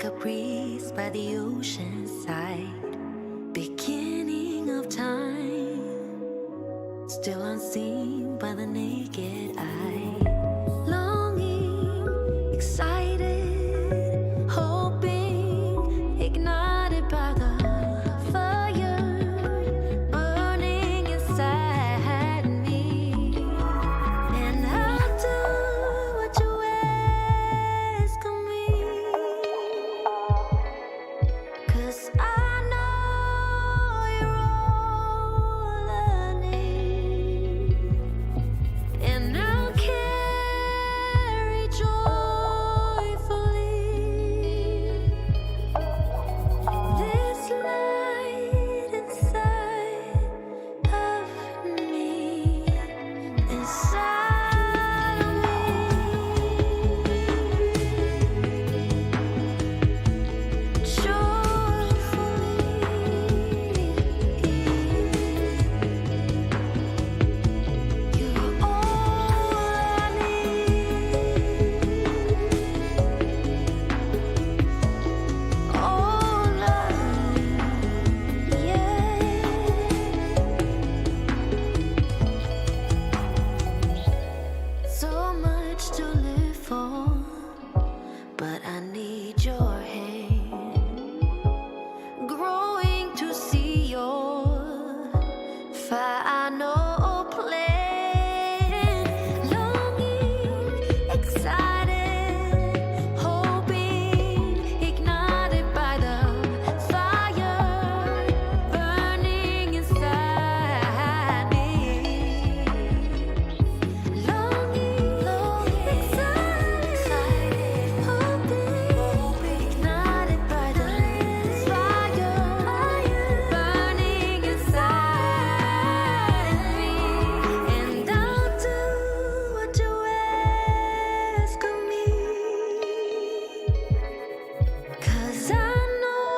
like a breeze by the ocean side, beginning of time, still unseen by the naked eye. Longing, excited, hoping, ignited by the fire burning inside me. And I'll do what you ask of me, 'cause I know you're all I need. And I'll carry joyfully this light inside of me, inside of me. Joyfully, you're all I need. All I need, yeah. So much to live for, but I need your hand, growing to see your final plan. Longing, excited, hoping, ignited by the fire burning inside me. Longing, excited, hoping, ignited by the fire burning inside me. And I'll do what you ask of me, 'cause I know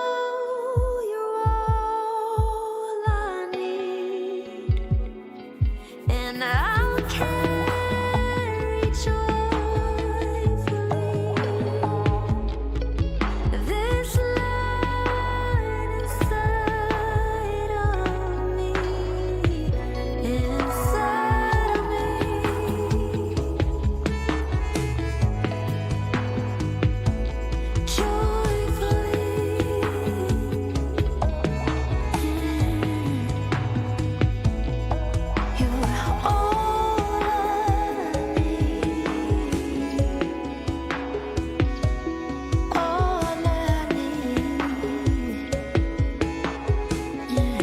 you're all I need. And I'll carry joyfully this light inside of me, inside of me. Joyfully, you're all I need. All I need, yeah.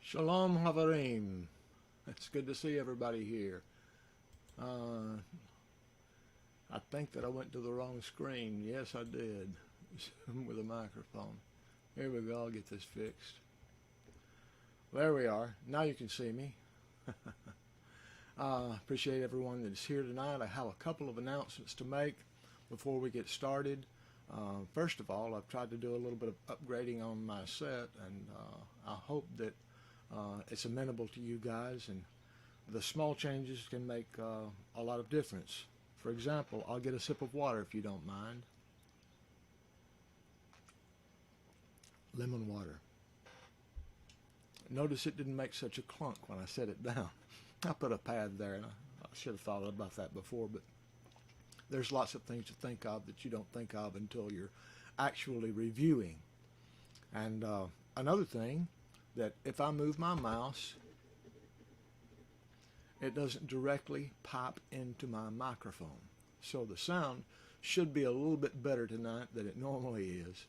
Shalom Havarim. It's good to see everybody here. I think that I went to the wrong screen. Yes, I did. With a microphone. Here we go. I'll get this fixed. There we are. Now you can see me. Appreciate everyone that's here tonight. I have a couple of announcements to make. before we get started. First of all, I've tried to do a little bit of upgrading on my set, and I hope that it's amenable to you guys, and the small changes can make a lot of difference. For example, I'll get a sip of water if you don't mind. Lemon water. Notice it didn't make such a clunk when I set it down. I put a pad there, and I should have thought about that before, but there's lots of things to think of that you don't think of until you're actually reviewing. And another thing, that if I move my mouse, it doesn't directly pop into my microphone. So the sound should be a little bit better tonight than it normally is.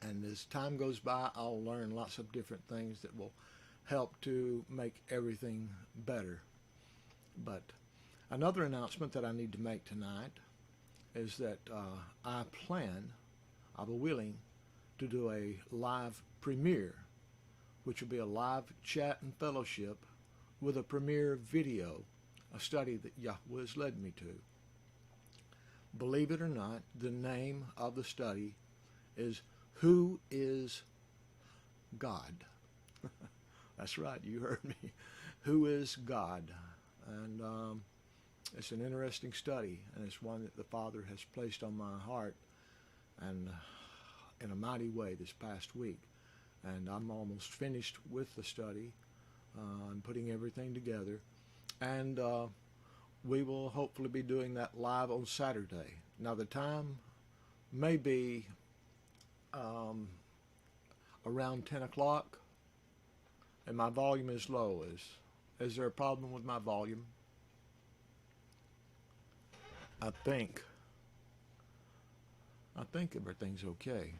And as time goes by, I'll learn lots of different things that will help to make everything better. But another announcement that I need to make tonight is that I'll be willing to do a live premiere, which will be a live chat and fellowship with a premiere video, a study that Yahweh has led me to. Believe it or not, the name of the study is Who is God? That's right, you heard me. Who is God? And it's an interesting study, and it's one that the Father has placed on my heart, and in a mighty way this past week. And I'm almost finished with the study. I'm putting everything together, and we will hopefully be doing that live on Saturday. Now the time may be around 10 o'clock, and my volume is low. Is there a problem with my volume? I think everything's okay.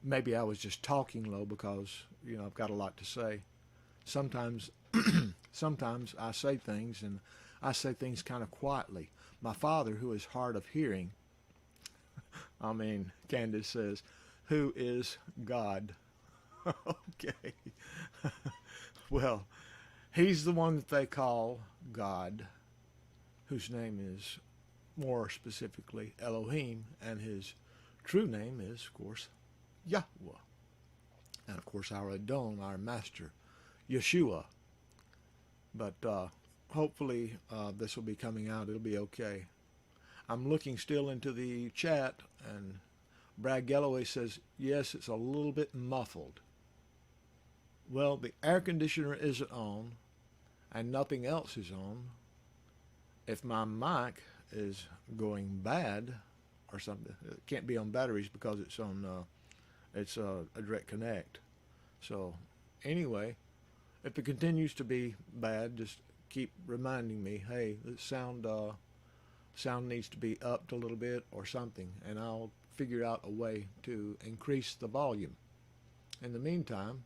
Maybe I was just talking low because, I've got a lot to say. Sometimes I say things, and I say things kind of quietly. My father, who is hard of hearing, Candace says, who is God? Okay. Well, he's the one that they call God, whose name is more specifically Elohim, and his true name is, of course, Yahweh. And of course, our Adon, our master, Yeshua. But hopefully this will be coming out. It'll be okay. I'm looking still into the chat, and Brad Galloway says, yes, it's a little bit muffled. Well, the air conditioner isn't on, and nothing else is on. If my mic is going bad or something, it can't be on batteries because it's on it's a direct connect. So anyway, if it continues to be bad, just keep reminding me, hey, the sound needs to be upped a little bit or something, and I'll figure out a way to increase the volume. In the meantime,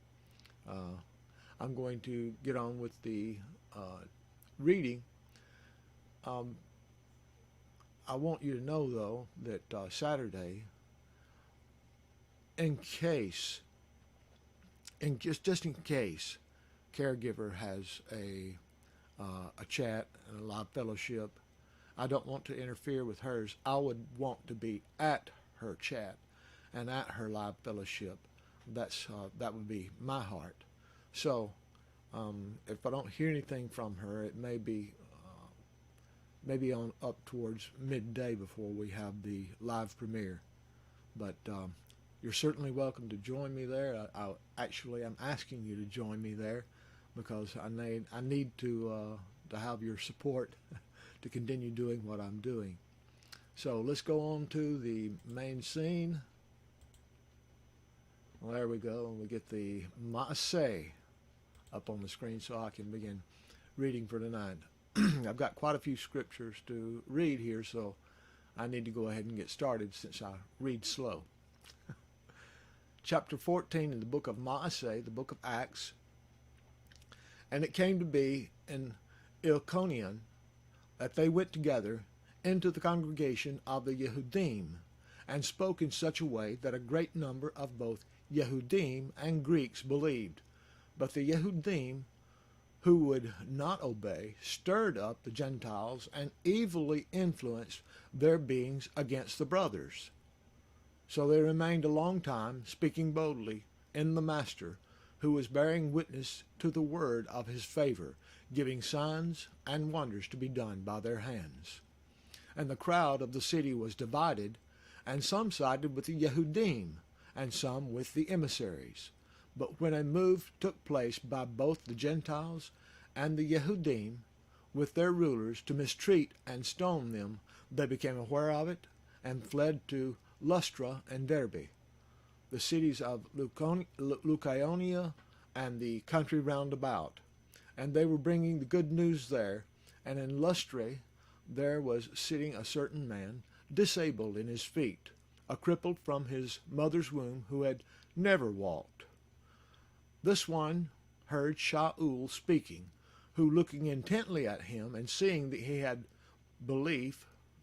I'm going to get on with the reading. I want you to know, though, that Saturday, just in case, caregiver has a chat and a live fellowship, I don't want to interfere with hers. I would want to be at her chat and at her live fellowship. That would be my heart. So if I don't hear anything from her, it may be maybe on up towards midday before we have the live premiere. But you're certainly welcome to join me there. I'm asking you to join me there because I need to have your support to continue doing what I'm doing. So let's go on to the main scene. Well, there we go, and we get the Maaseh up on the screen so I can begin reading for tonight. I've got quite a few scriptures to read here, so I need to go ahead and get started since I read slow. Chapter 14 in the book of Maaseh, the book of Acts. And it came to be in Iconium that they went together into the congregation of the Yehudim, and spoke in such a way that a great number of both Yehudim and Greeks believed. But the Yehudim, who would not obey, stirred up the Gentiles and evilly influenced their beings against the brothers. So they remained a long time, speaking boldly in the Master, who was bearing witness to the word of his favor, giving signs and wonders to be done by their hands. And the crowd of the city was divided, and some sided with the Yehudim, and some with the emissaries. But when a move took place by both the Gentiles and the Yehudim, with their rulers, to mistreat and stone them, they became aware of it, and fled to Lystra and Derbe, the cities of Lycaonia and the country round about. And they were bringing the good news there. And in Lystra there was sitting a certain man, disabled in his feet, a crippled from his mother's womb, who had never walked. This one heard Shaul speaking, who, looking intently at him and seeing that he had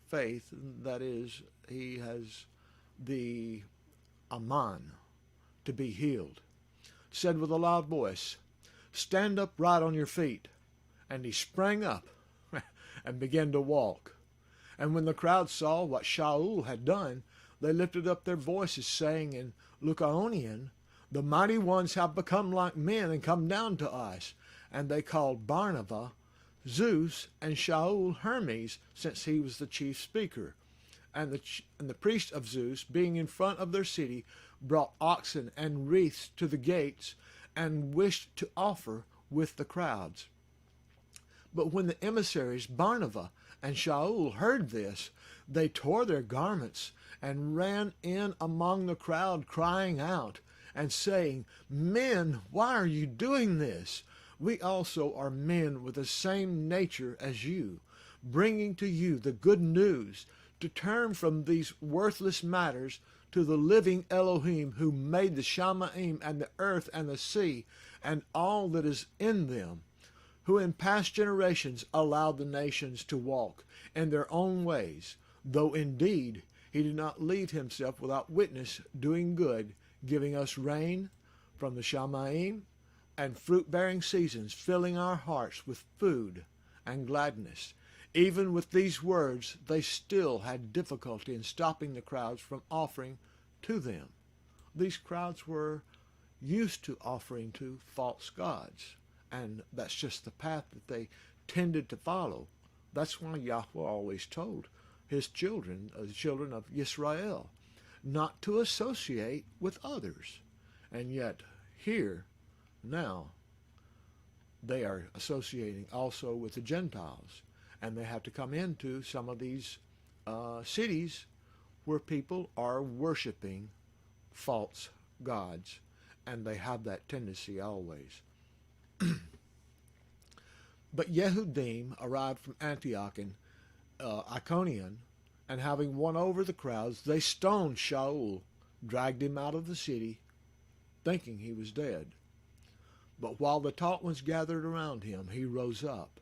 faith, that is, he has the aman, to be healed, said with a loud voice, "Stand up right on your feet." And he sprang up and began to walk. And when the crowd saw what Shaul had done, they lifted up their voices, saying in Lycaonian, "The mighty ones have become like men and come down to us." And they called Barnabas Zeus, and Shaul Hermes, since he was the chief speaker. And the priest of Zeus, being in front of their city, brought oxen and wreaths to the gates, and wished to offer with the crowds. But when the emissaries Barnabas and Shaul heard this, they tore their garments and ran in among the crowd, crying out and saying, "Men, why are you doing this? We also are men with the same nature as you, bringing to you the good news, to turn from these worthless matters to the living Elohim, who made the Shamayim and the earth and the sea and all that is in them, who in past generations allowed the nations to walk in their own ways, though indeed he did not leave himself without witness, doing good, giving us rain from the Shamayim and fruit-bearing seasons, filling our hearts with food and gladness." Even with these words, they still had difficulty in stopping the crowds from offering to them. These crowds were used to offering to false gods, and that's just the path that they tended to follow. That's why Yahweh always told his children, the children of Israel, not to associate with others. And yet here, now, they are associating also with the Gentiles. And they have to come into some of these cities where people are worshiping false gods. And they have that tendency always. But Yehudim arrived from Antioch and Iconium, and having won over the crowds, they stoned Shaul, dragged him out of the city, thinking he was dead. But while the taught ones gathered around him, he rose up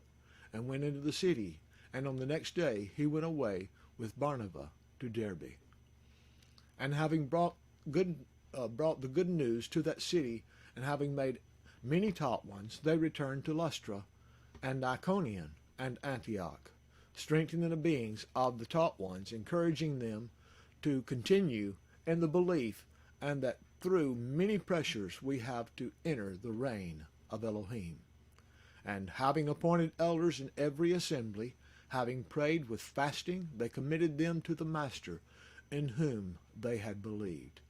and went into the city, and on the next day he went away with Barnabas to Derbe. And having brought the good news to that city, and having made many taught ones, they returned to Lystra and Iconium and Antioch, strengthening the beings of the taught ones, encouraging them to continue in the belief, and that through many pressures we have to enter the reign of Elohim. And having appointed elders in every assembly, having prayed with fasting, they committed them to the Master, in whom they had believed.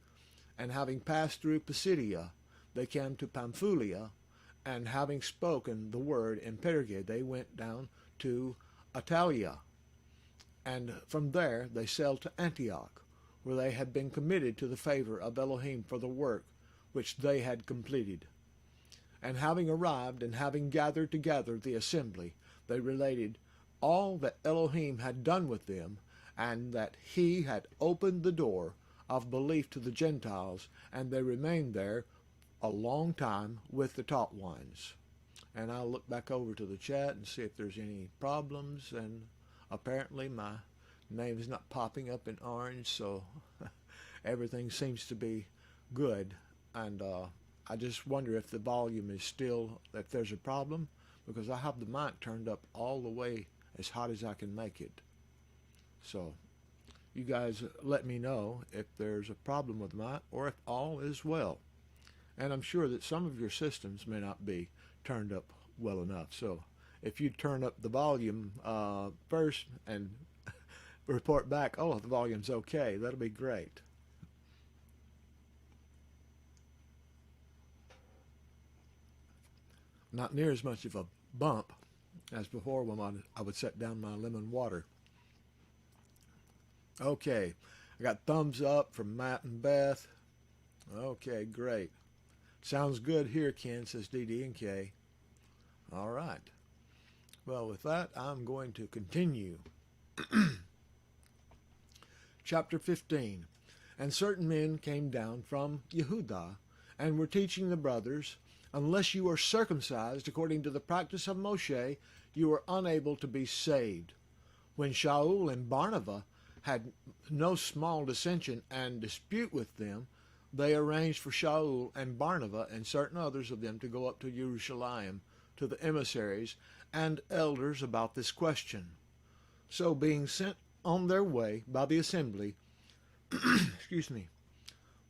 And having passed through Pisidia, they came to Pamphylia, and having spoken the word in Perge, they went down to Attalia. And from there they sailed to Antioch, where they had been committed to the favor of Elohim for the work which they had completed. And having arrived, and having gathered together the assembly, they related all that Elohim had done with them, and that he had opened the door of belief to the Gentiles, and they remained there a long time with the taught ones. And I'll look back over to the chat and see if there's any problems, and apparently my name is not popping up in orange, so everything seems to be good. And I just wonder if the volume is still, if there's a problem. because I have the mic turned up all the way as hot as I can make it. So you guys let me know if there's a problem with the mic or if all is well. And I'm sure that some of your systems may not be turned up well enough. So if you turn up the volume first and report back, oh, the volume's okay, that'll be great. Not near as much of a bump as before when I would set down my lemon water. Okay, I got thumbs up from Matt and Beth. Okay, great. Sounds good here, Ken, says DD and K. All right. Well, with that, I'm going to continue. Chapter 15. And certain men came down from Yehudah and were teaching the brothers, unless you are circumcised according to the practice of Moshe, you are unable to be saved. When Shaul and Barnabas had no small dissension and dispute with them, they arranged for Shaul and Barnabas and certain others of them to go up to Jerusalem to the emissaries and elders about this question. So being sent on their way by the assembly,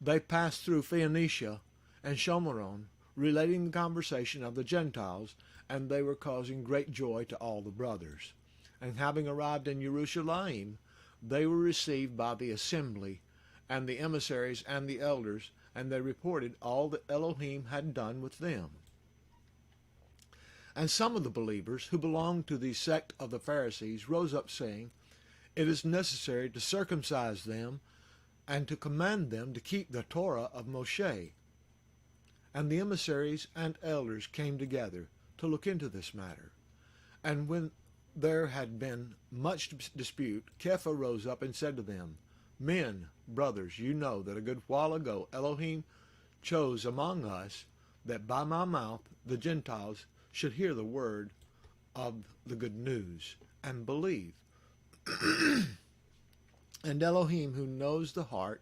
they passed through Phoenicia and Shomeron, relating the conversation of the Gentiles, and they were causing great joy to all the brothers. And having arrived in Jerusalem, they were received by the assembly and the emissaries and the elders, and they reported all that Elohim had done with them. And some of the believers who belonged to the sect of the Pharisees rose up, saying, it is necessary to circumcise them and to command them to keep the Torah of Moshe. And the emissaries and elders came together to look into this matter. And when there had been much dispute, Kepha rose up and said to them, men, brothers, you know that a good while ago Elohim chose among us that by my mouth the Gentiles should hear the word of the good news and believe. And Elohim, who knows the heart,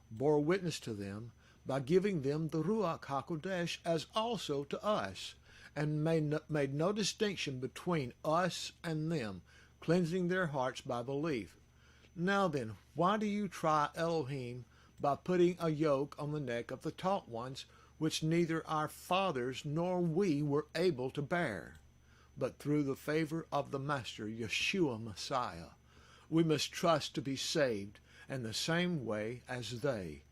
bore witness to them by giving them the Ruach HaKodesh as also to us, and made no distinction between us and them, cleansing their hearts by belief. Now then, why do you try Elohim by putting a yoke on the neck of the taught ones, which neither our fathers nor we were able to bear? But through the favor of the Master, Yeshua Messiah, we must trust to be saved in the same way as they.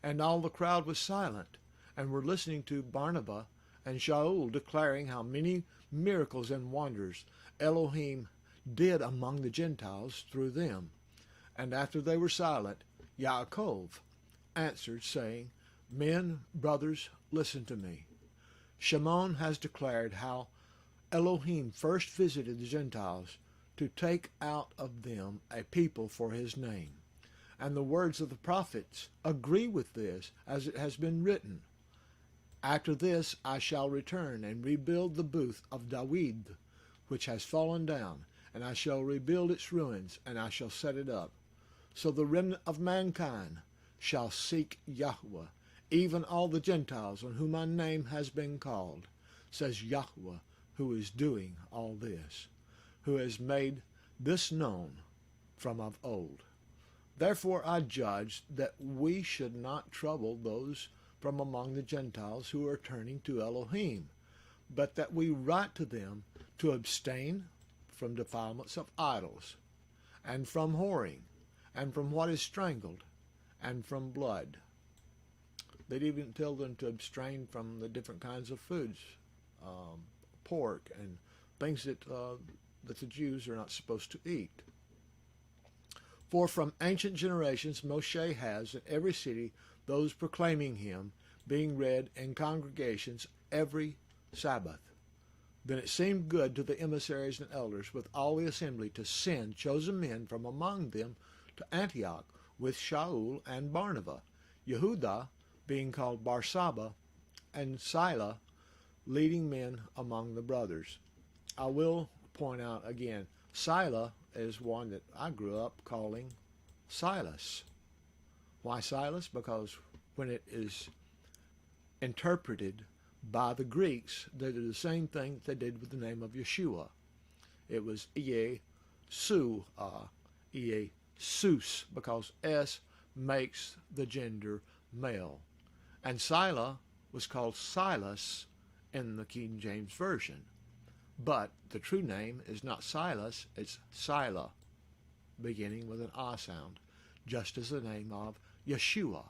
And all the crowd was silent, and were listening to Barnabas and Shaul declaring how many miracles and wonders Elohim did among the Gentiles through them. And after they were silent, Yaakov answered, saying, men, brothers, listen to me. Shimon has declared how Elohim first visited the Gentiles to take out of them a people for his name. And the words of the prophets agree with this, as it has been written, after this I shall return and rebuild the booth of David, which has fallen down, and I shall rebuild its ruins, and I shall set it up. So the remnant of mankind shall seek Yahweh, even all the Gentiles on whom my name has been called, says Yahweh, who is doing all this, who has made this known from of old. Therefore I judged that we should not trouble those from among the Gentiles who are turning to Elohim, but that we write to them to abstain from defilements of idols, and from whoring, and from what is strangled, and from blood. They'd even tell them to abstain from the different kinds of foods, pork, and things that the Jews are not supposed to eat. For from ancient generations Moshe has in every city those proclaiming him, being read in congregations every Sabbath. Then it seemed good to the emissaries and elders with all the assembly to send chosen men from among them to Antioch with Shaul and Barnabas, Yehudah being called Barsabba, and Sila, leading men among the brothers. I will point out again, Sila is one that I grew up calling Silas. Why Silas? Because when it is interpreted By the Greeks, they did the same thing they did with the name of Yeshua. It was Yeshua, Iesus, because S makes the gender male. And Sila was called Silas in the King James Version. But the true name is not Silas, it's Sila, beginning with an I sound, just as the name of Yeshua.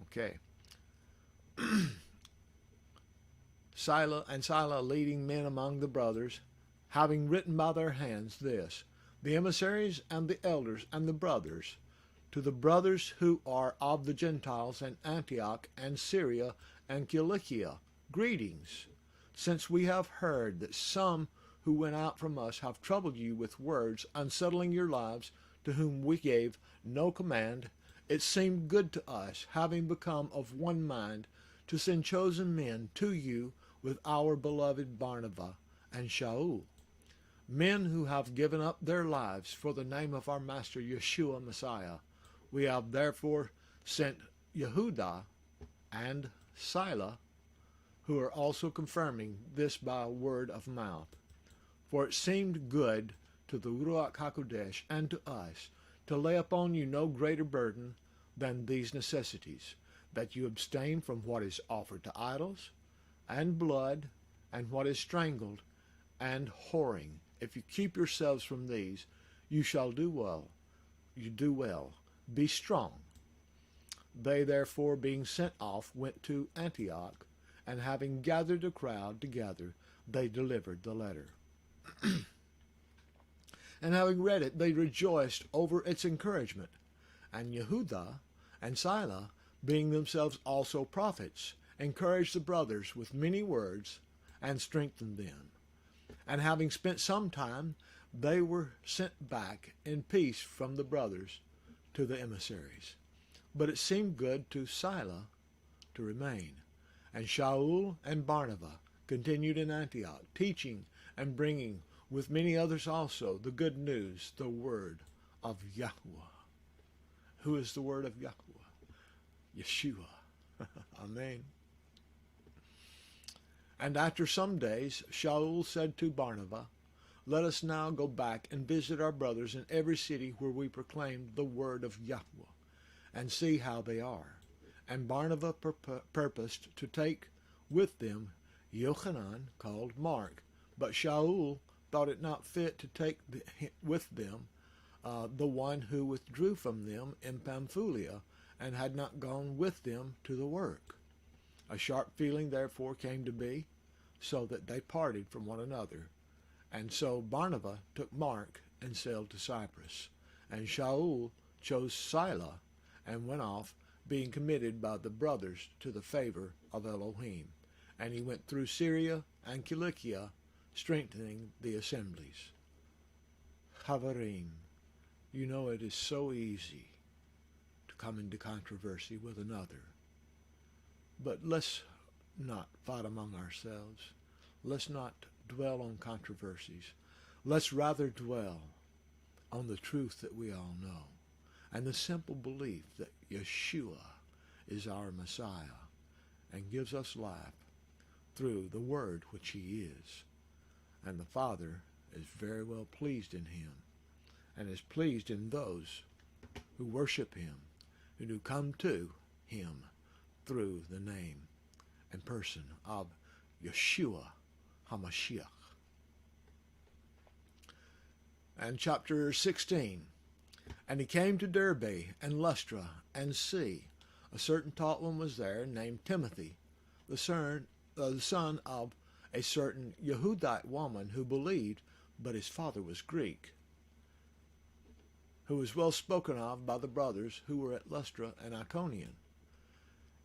Okay. Sila leading men among the brothers, having written by their hands this, the emissaries and the elders and the brothers, to the brothers who are of the Gentiles in Antioch and Syria and Cilicia, greetings, since we have heard that some who went out from us have troubled you with words, unsettling your lives, to whom we gave no command. It seemed good to us, having become of one mind, to send chosen men to you with our beloved Barnabas and Shaul, men who have given up their lives for the name of our Master Yeshua Messiah. We have therefore sent Yehuda and Sila, who are also confirming this by word of mouth. For it seemed good to the Ruach HaKodesh and to us to lay upon you no greater burden than these necessities, that you abstain from what is offered to idols, and blood, and what is strangled, and whoring. If you keep yourselves from these, you shall do well. You do well. Be strong. They therefore, being sent off, went to Antioch, and having gathered a crowd together, they delivered the letter. And having read it, they rejoiced over its encouragement. And Yehuda and Sila, being themselves also prophets, encouraged the brothers with many words, and strengthened them. And having spent some time, they were sent back in peace from the brothers to the emissaries. But it seemed good to Sila to remain. And Shaul and Barnabas continued in Antioch, teaching and bringing, with many others also, the good news, the word of Yahweh. Who is the word of Yahweh? Yeshua. Amen. And after some days, Shaul said to Barnabas, let us now go back and visit our brothers in every city where we proclaimed the word of Yahweh, and see how they are. And Barnabas purposed to take with them Yochanan, called Mark, but Shaul thought it not fit to take with them the one who withdrew from them in Pamphylia, and had not gone with them to the work. A sharp feeling therefore came to be, so that they parted from one another. And so Barnabas took Mark and sailed to Cyprus. And Shaul chose Sila and went off, being committed by the brothers to the favor of Elohim. And he went through Syria and Cilicia, strengthening the assemblies. Havarim, you know it is so easy to come into controversy with another. But let's not fight among ourselves. Let's not dwell on controversies. Let's rather dwell on the truth that we all know, and the simple belief that Yeshua is our Messiah and gives us life through the Word which he is. And the Father is very well pleased in him, and is pleased in those who worship him and who come to him through the name and person of Yeshua HaMashiach. And chapter 16. And he came to Derbe and Lystra and see. A certain taught one was there named Timothy, the son of a certain Yehudite woman who believed, but his father was Greek, who was well spoken of by the brothers who were at Lystra and Iconium.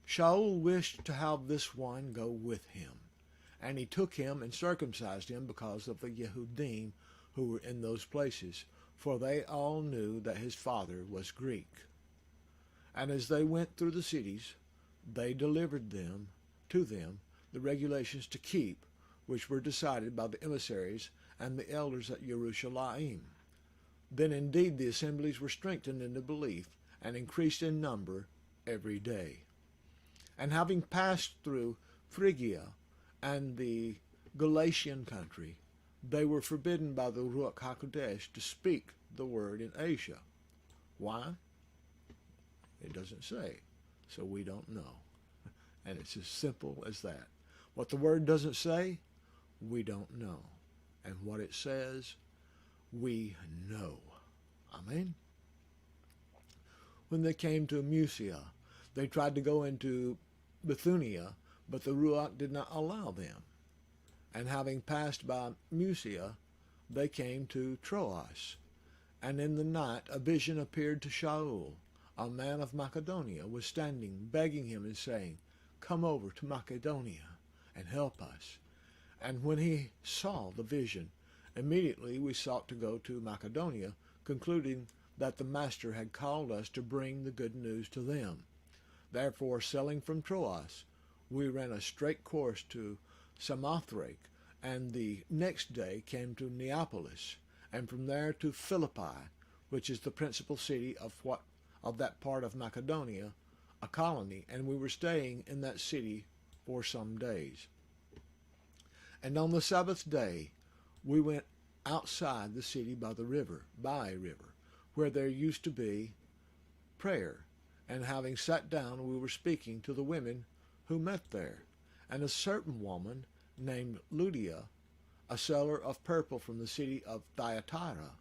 Shaul wished to have this one go with him, and he took him and circumcised him because of the Yehudim who were in those places, for they all knew that his father was Greek. And as they went through the cities, they delivered to them the regulations to keep, which were decided by the emissaries and the elders at Jerusalem. Then indeed the assemblies were strengthened in the belief, and increased in number every day. And having passed through Phrygia and the Galatian country, they were forbidden by the Ruach HaKodesh to speak the word in Asia. Why? It doesn't say, so we don't know. And it's as simple as that. What the word doesn't say, we don't know. And what it says, we know. Amen? When they came to Mysia, they tried to go into Bithynia, but the Ruach did not allow them. And having passed by Mysia, they came to Troas. And in the night a vision appeared to Shaul. A man of Macedonia was standing, begging him and saying, "Come over to Macedonia and help us." And when he saw the vision, immediately we sought to go to Macedonia, concluding that the Master had called us to bring the good news to them. Therefore, sailing from Troas, we ran a straight course to Samothrace, and the next day came to Neapolis, and from there to Philippi, which is the principal city of that part of Macedonia, a colony, and we were staying in that city for some days. And on the Sabbath day, we went outside the city by a river, where there used to be prayer. And having sat down, we were speaking to the women who met there. And a certain woman named Lydia, a seller of purple from the city of Thyatira,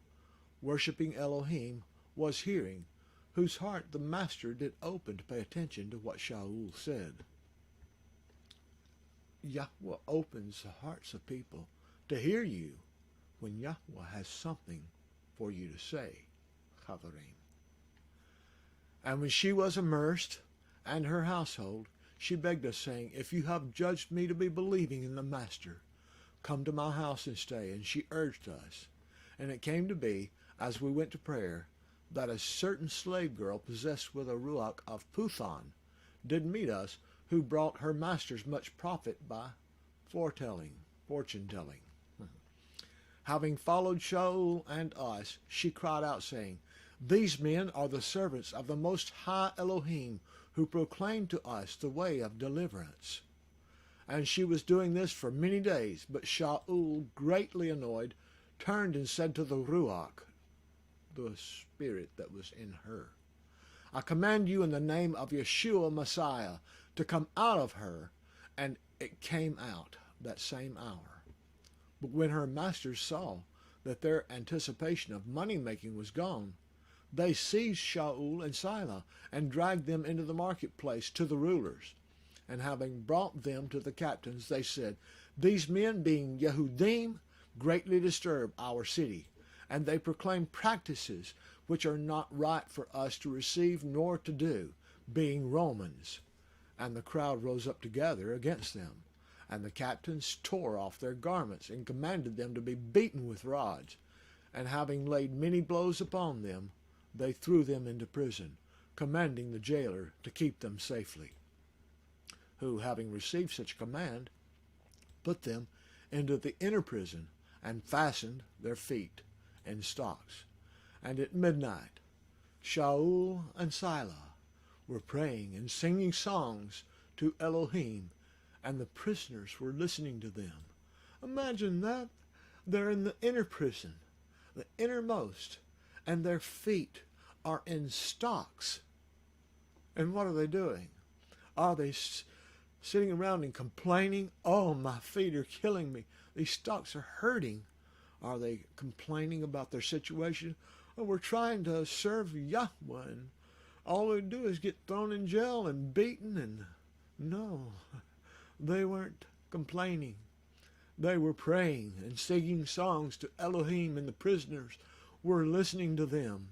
worshipping Elohim, was hearing, whose heart the Master did open to pay attention to what Shaul said. Yahweh opens the hearts of people to hear you when Yahweh has something for you to say, Chavarim. And when she was immersed, and her household, she begged us, saying, "If you have judged me to be believing in the Master, come to my house and stay." And she urged us. And it came to be, as we went to prayer, that a certain slave girl possessed with a ruach of Puthan did meet us, who brought her masters much profit by fortune telling. Having followed Shaul and us, she cried out, saying, "These men are the servants of the Most High Elohim, who proclaim to us the way of deliverance." And she was doing this for many days, but Shaul, greatly annoyed, turned and said to the Ruach, the spirit that was in her, "I command you in the name of Yeshua Messiah to come out of her." And it came out that same hour. But when her masters saw that their anticipation of money-making was gone, they seized Shaul and Silah and dragged them into the marketplace to the rulers. And having brought them to the captains, they said, "These men, being Yehudim, greatly disturb our city, and they proclaim practices which are not right for us to receive nor to do, being Romans." And the crowd rose up together against them. And the captains tore off their garments and commanded them to be beaten with rods. And having laid many blows upon them, they threw them into prison, commanding the jailer to keep them safely, who, having received such command, put them into the inner prison and fastened their feet in stocks. And at midnight, Shaul and Silah were praying and singing songs to Elohim, and the prisoners were listening to them. Imagine that. They're in the inner prison, the innermost, and their feet are in stocks. And what are they doing? Are they sitting around and complaining, "Oh, my feet are killing me. These stocks are hurting"? Are they complaining about their situation? "Oh, we're trying to serve Yahweh, and all we do is get thrown in jail and beaten"? And no, they weren't complaining. They were praying and singing songs to Elohim, and the prisoners were listening to them.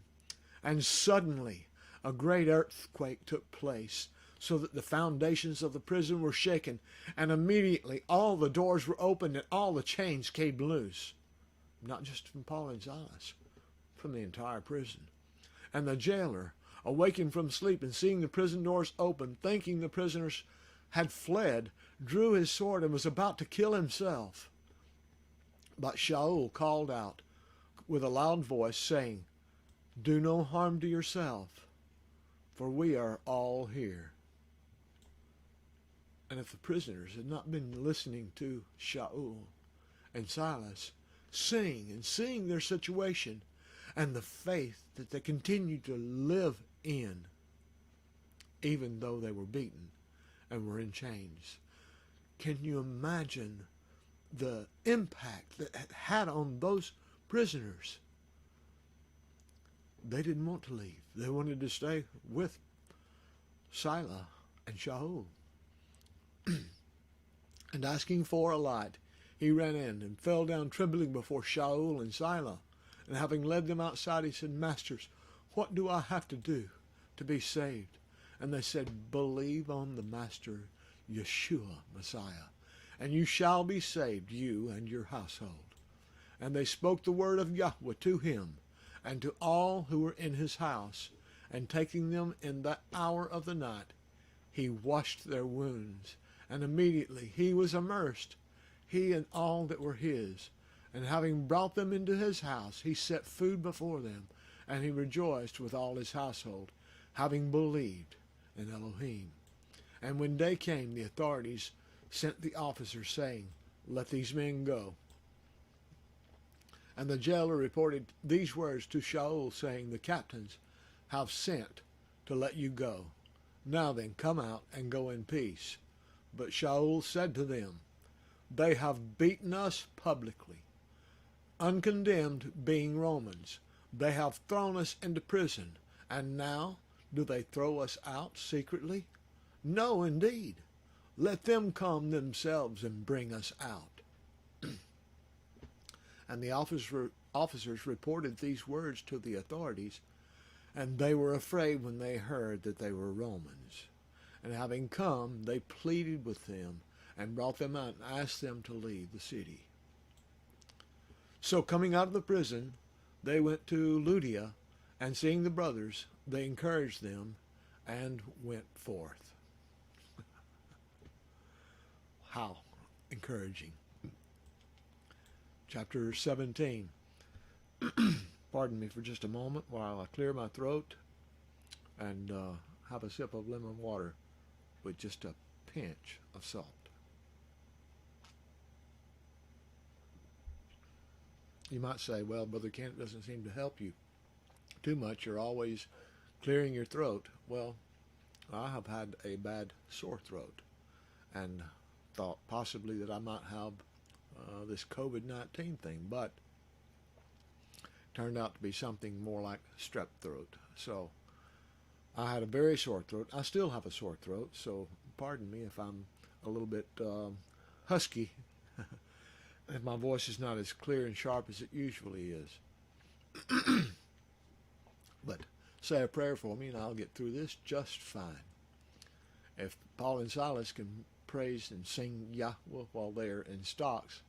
And suddenly a great earthquake took place, so that the foundations of the prison were shaken, and immediately all the doors were opened and all the chains came loose. Not just from Paul and Silas, from the entire prison. And the jailer, awaking from sleep and seeing the prison doors open, thinking the prisoners had fled, drew his sword and was about to kill himself. But Shaul called out with a loud voice, saying, "Do no harm to yourself, for we are all here." And if the prisoners had not been listening to Shaul and Silas sing and seeing their situation and the faith that they continued to live in, even though they were beaten and were in chains, can you imagine the impact that it had on those prisoners? They didn't want to leave. They wanted to stay with Silas and Shaul. And asking for a light, he ran in and fell down trembling before Shaul and Silas. And having led them outside, he said, Masters, what do I have to do to be saved? And they said, Believe on the Master Yeshua, Messiah, and you shall be saved, you and your household. And they spoke the word of Yahweh to him and to all who were in his house. And taking them in that hour of the night, he washed their wounds. And immediately he was immersed, he and all that were his. And having brought them into his house, he set food before them. And he rejoiced with all his household, having believed in Elohim. And when day came, the authorities sent the officers, saying, Let these men go. And the jailer reported these words to Shaul, saying, The captains have sent to let you go. Now then, come out and go in peace. But Shaul said to them, They have beaten us publicly, uncondemned, being Romans. They have thrown us into prison, and now do they throw us out secretly? No, indeed. Let them come themselves and bring us out. And the officers reported these words to the authorities, and they were afraid when they heard that they were Romans. And having come, they pleaded with them and brought them out and asked them to leave the city. So coming out of the prison, they went to Ludia, and seeing the brothers, they encouraged them and went forth. How encouraging. Chapter 17. Pardon me for just a moment while I clear my throat and have a sip of lemon water with just a pinch of salt. You might say, well, Brother Kent, it doesn't seem to help you too much. You're always clearing your throat. Well, I have had a bad sore throat and thought possibly that I might have this COVID-19 thing, but turned out to be something more like strep throat. So I had a very sore throat. I still have a sore throat, so pardon me if I'm a little bit husky, if my voice is not as clear and sharp as it usually is. But say a prayer for me and I'll get through this just fine. If Paul and Silas can praise and sing Yahweh while they're in stocks,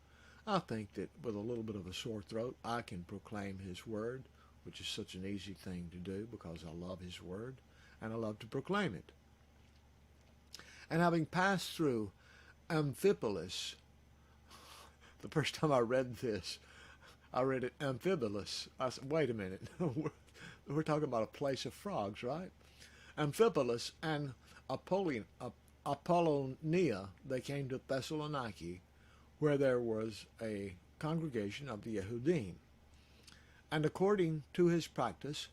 I think that with a little bit of a sore throat, I can proclaim his word, which is such an easy thing to do because I love his word and I love to proclaim it. And having passed through Amphipolis, the first time I read this, I read it Amphipolis. I said, wait a minute, we're talking about a place of frogs, right? Amphipolis and Apollonia, they came to Thessaloniki, where there was a congregation of the Yehudim. And according to his practice,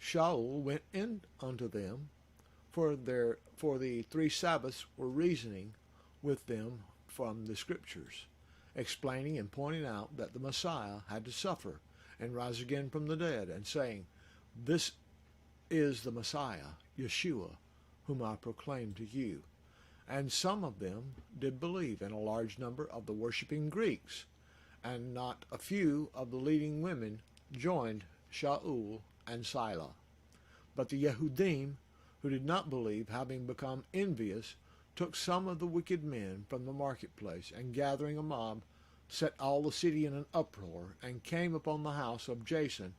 Shaul went in unto them, for the 3 Sabbaths were reasoning with them from the Scriptures, explaining and pointing out that the Messiah had to suffer and rise again from the dead, and saying, This is the Messiah, Yeshua, whom I proclaim to you. And some of them did believe, and a large number of the worshiping Greeks, and not a few of the leading women joined Shaul and Silas. But the Yehudim, who did not believe, having become envious, took some of the wicked men from the marketplace, and gathering a mob, set all the city in an uproar, and came upon the house of Jason,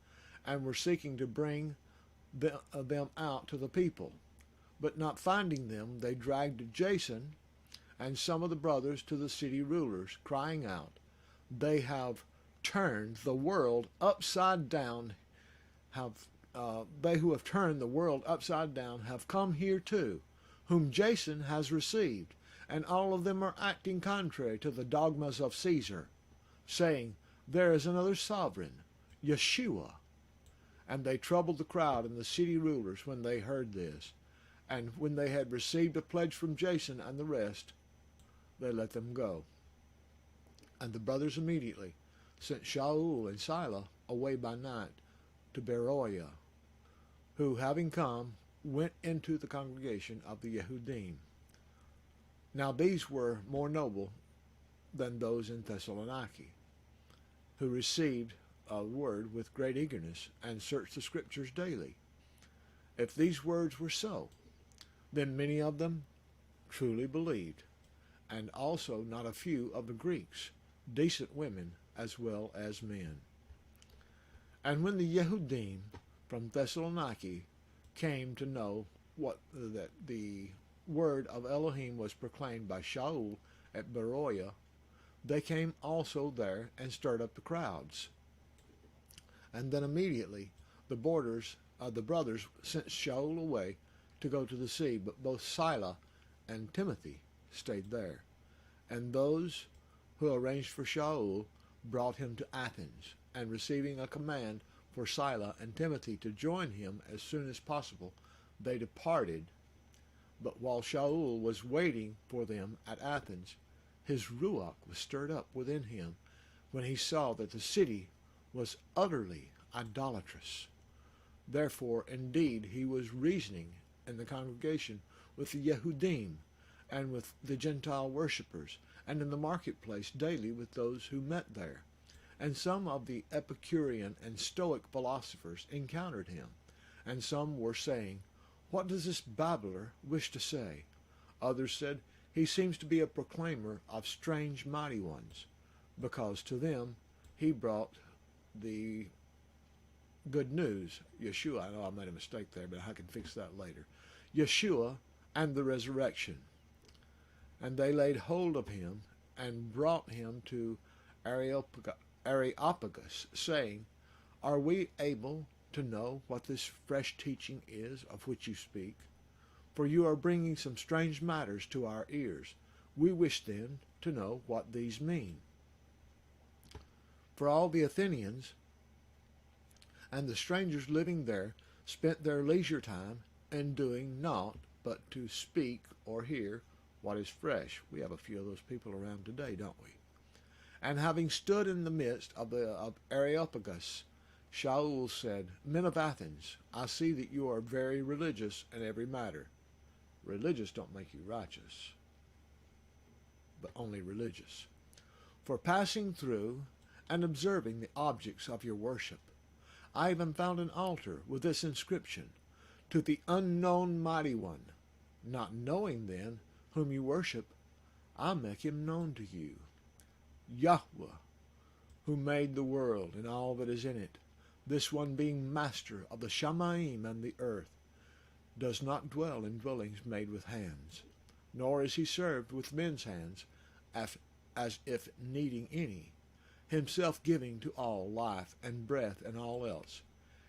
and were seeking to bring them out to the people. But not finding them, they dragged Jason and some of the brothers to the city rulers, crying out, They have turned the world upside down. They who have turned the world upside down have come here too, whom Jason has received, and all of them are acting contrary to the dogmas of Caesar, saying, there is another sovereign, Yeshua. And they troubled the crowd and the city rulers when they heard this. And when they had received a pledge from Jason and the rest, they let them go. And the brothers immediately sent Shaul and Silas away by night to Beroia, who, having come, went into the congregation of the Yehudim. Now these were more noble than those in Thessaloniki, who received a word with great eagerness and searched the Scriptures daily. If these words were so, then many of them truly believed, and also not a few of the Greeks, decent women as well as men. And when the Yehudim from Thessaloniki came to know that the word of Elohim was proclaimed by Shaul at Beroia, they came also there and stirred up the crowds. And then immediately the brothers sent Shaul away to go to the sea, but both Silas and Timothy stayed there. And those who arranged for Shaul brought him to Athens, and receiving a command for Silas and Timothy to join him as soon as possible, they departed. But while Shaul was waiting for them at Athens, his ruach was stirred up within him when he saw that the city was utterly idolatrous. Therefore, indeed, he was reasoning in the congregation with the Yehudim and with the Gentile worshippers, and in the marketplace daily with those who met there. And some of the Epicurean and Stoic philosophers encountered him, and some were saying, what does this babbler wish to say? Others said, he seems to be a proclaimer of strange mighty ones, because to them he brought the good news, Yeshua. I know I made a mistake there, but I can fix that later. Yeshua and the resurrection. And they laid hold of him and brought him to Areopagus, saying, are we able to know what this fresh teaching is of which you speak? For you are bringing some strange matters to our ears. We wish then to know what these mean. For all the Athenians and the strangers living there spent their leisure time in doing naught but to speak or hear what is fresh. We have a few of those people around today, don't we? And having stood in the midst of Areopagus, Shaul said, men of Athens, I see that you are very religious in every matter. Religious don't make you righteous, but only religious. For passing through and observing the objects of your worship, I even found an altar with this inscription, to the unknown mighty one. Not knowing then whom you worship, I make him known to you. Yahweh, who made the world and all that is in it, this one being master of the Shamayim and the earth, does not dwell in dwellings made with hands, nor is he served with men's hands, as if needing any, himself giving to all life and breath and all else.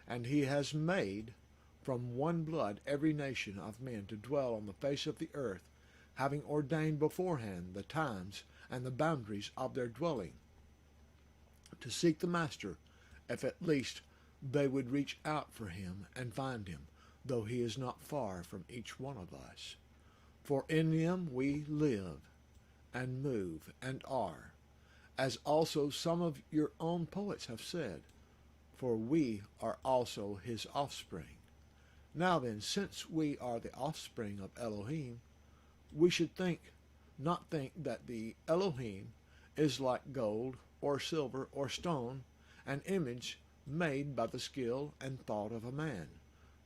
And he has made from one blood every nation of men to dwell on the face of the earth, having ordained beforehand the times and the boundaries of their dwelling, to seek the Master, if at least they would reach out for him and find him, though he is not far from each one of us. For in him we live and move and are, as also some of your own poets have said, for we are also his offspring. Now then, since we are the offspring of Elohim, we should not think that the Elohim is like gold or silver or stone, an image made by the skill and thought of a man.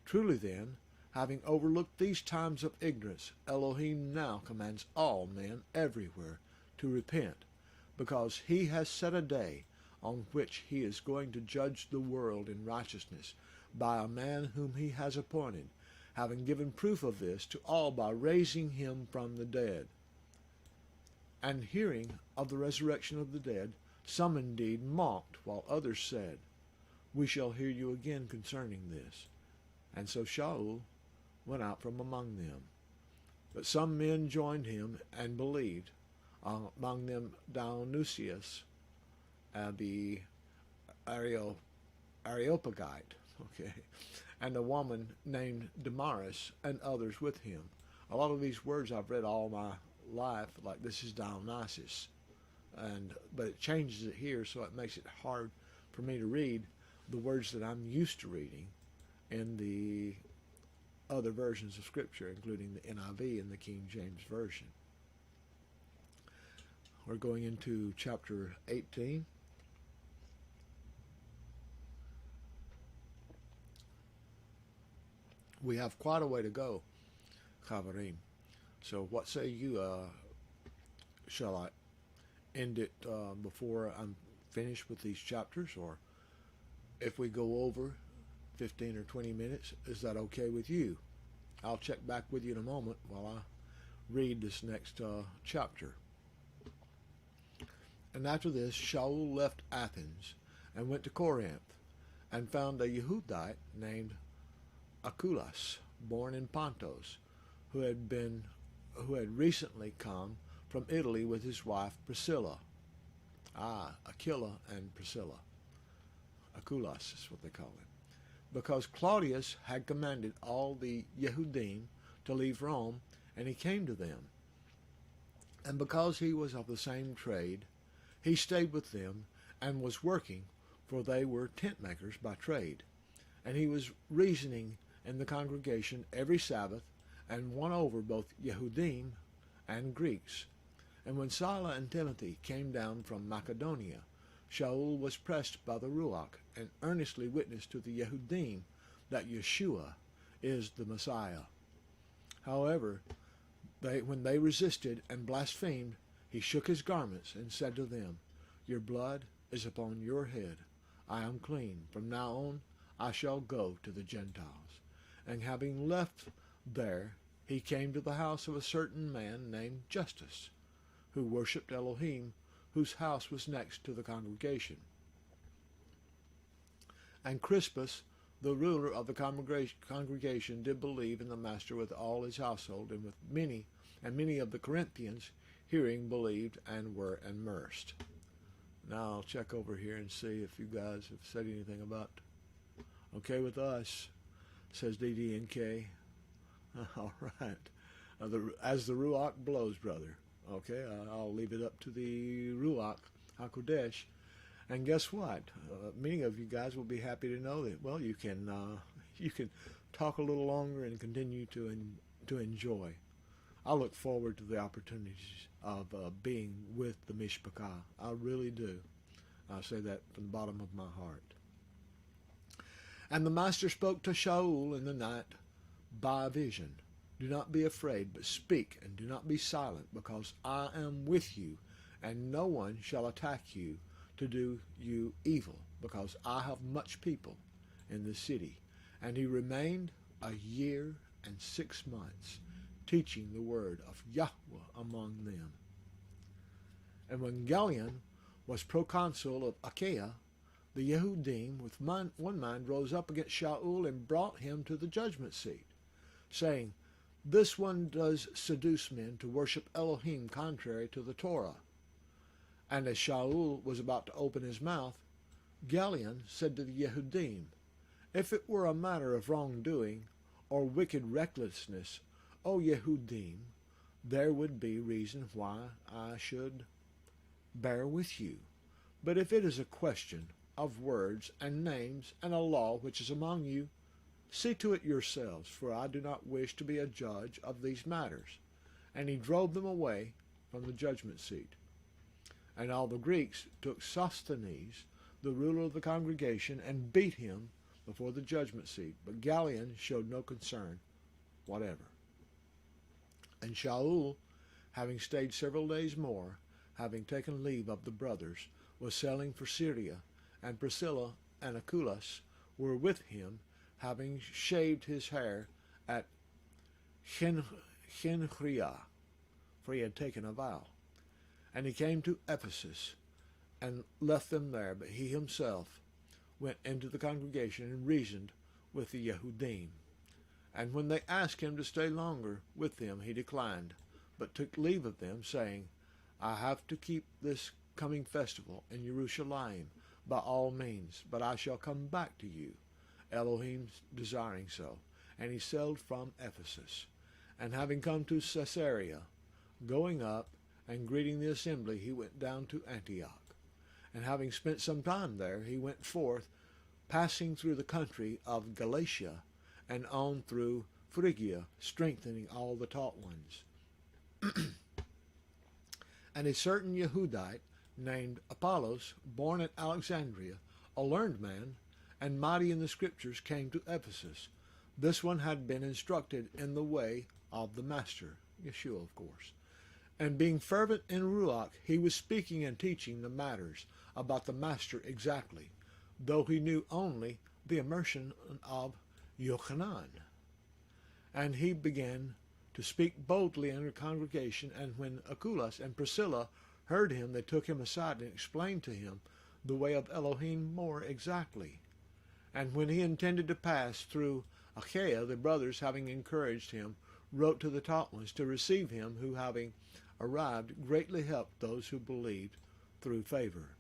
Truly then, having overlooked these times of ignorance, Elohim now commands all men everywhere to repent, because he has set a day on which he is going to judge the world in righteousness by a man whom he has appointed, having given proof of this to all by raising him from the dead. And hearing of the resurrection of the dead, some indeed mocked, while others said, we shall hear you again concerning this. And so Shaul went out from among them. But some men joined him and believed, among them Dionysius, the Areopagite, okay, and a woman named Damaris, and others with him. A lot of these words I've read all my life, like this is Dionysius, but it changes it here, so it makes it hard for me to read the words that I'm used to reading in the other versions of Scripture, including the NIV and the King James Version. We're going into chapter 18. We have quite a way to go, Chavarim. So what say you, shall I end it before I'm finished with these chapters, or if we go over 15 or 20 minutes, is that okay with you? I'll check back with you in a moment while I read this next chapter. And after this, Shaul left Athens and went to Corinth, and found a Yehudite named Aculas, born in Pontus, who had recently come from Italy with his wife Priscilla. Aquila and Priscilla. Aculas is what they call him. Because Claudius had commanded all the Yehudim to leave Rome, and he came to them. And because he was of the same trade, he stayed with them and was working, for they were tent makers by trade. And he was reasoning in the congregation every Sabbath, and won over both Yehudim and Greeks. And when Silas and Timothy came down from Macedonia, Shaul was pressed by the Ruach, and earnestly witnessed to the Yehudim that Yeshua is the Messiah. However, when they resisted and blasphemed, he shook his garments and said to them, "Your blood is upon your head. I am clean. From now on I shall go to the Gentiles." And having left there, he came to the house of a certain man named Justus, who worshipped Elohim, whose house was next to the congregation. And Crispus, the ruler of the congregation, did believe in the Master with all his household, and many of the Corinthians, hearing, believed and were immersed. Now I'll check over here and see if you guys have said anything about okay with us, says DD&K. All right. As the Ruach blows, brother. Okay, I'll leave it up to the Ruach HaKodesh. And guess what? Many of you guys will be happy to know that, well, you can talk a little longer and continue to enjoy. I look forward to the opportunities of being with the Mishpacha. I really do. I say that from the bottom of my heart. And the Master spoke to Shaul in the night by a vision. "Do not be afraid, but speak, and do not be silent, because I am with you, and no one shall attack you to do you evil, because I have much people in the city." And he remained 1 year and 6 months, teaching the word of Yahweh among them. And when Galion was proconsul of Achaia, the Yehudim with one mind rose up against Shaul and brought him to the judgment seat, saying, "This one does seduce men to worship Elohim contrary to the Torah." And as Shaul was about to open his mouth, Galion said to the Yehudim, "If it were a matter of wrongdoing or wicked recklessness, O Yehudim, there would be reason why I should bear with you. But if it is a question of words and names and a law which is among you, see to it yourselves, for I do not wish to be a judge of these matters." And he drove them away from the judgment seat. And all the Greeks took Sosthenes, the ruler of the congregation, and beat him before the judgment seat. But Galion showed no concern whatever. And Shaul, having stayed several days more, having taken leave of the brothers, was sailing for Syria, and Priscilla and Aculas were with him, having shaved his hair at Chenchria, for he had taken a vow. And he came to Ephesus, and left them there, but he himself went into the congregation and reasoned with the Yehudim. And when they asked him to stay longer with them, he declined, but took leave of them, saying, I have to keep this coming festival in Jerusalem by all means, but I shall come back to you, Elohim desiring so. And he sailed from Ephesus. And having come to Caesarea, going up and greeting the assembly, he went down to Antioch. And having spent some time there, he went forth, passing through the country of Galatia, and on through Phrygia, strengthening all the taught ones. And a certain Yehudite named Apollos, born at Alexandria, a learned man, and mighty in the Scriptures, came to Ephesus. This one had been instructed in the way of the Master, Yeshua, of course. And being fervent in Ruach, he was speaking and teaching the matters about the Master exactly, though he knew only the immersion of Yochanan. And he began to speak boldly in the congregation, and when Aculas and Priscilla heard him, they took him aside and explained to him the way of Elohim more exactly. And when he intended to pass through Achaia, the brothers, having encouraged him, wrote to the taught ones to receive him, who, having arrived, greatly helped those who believed through favor.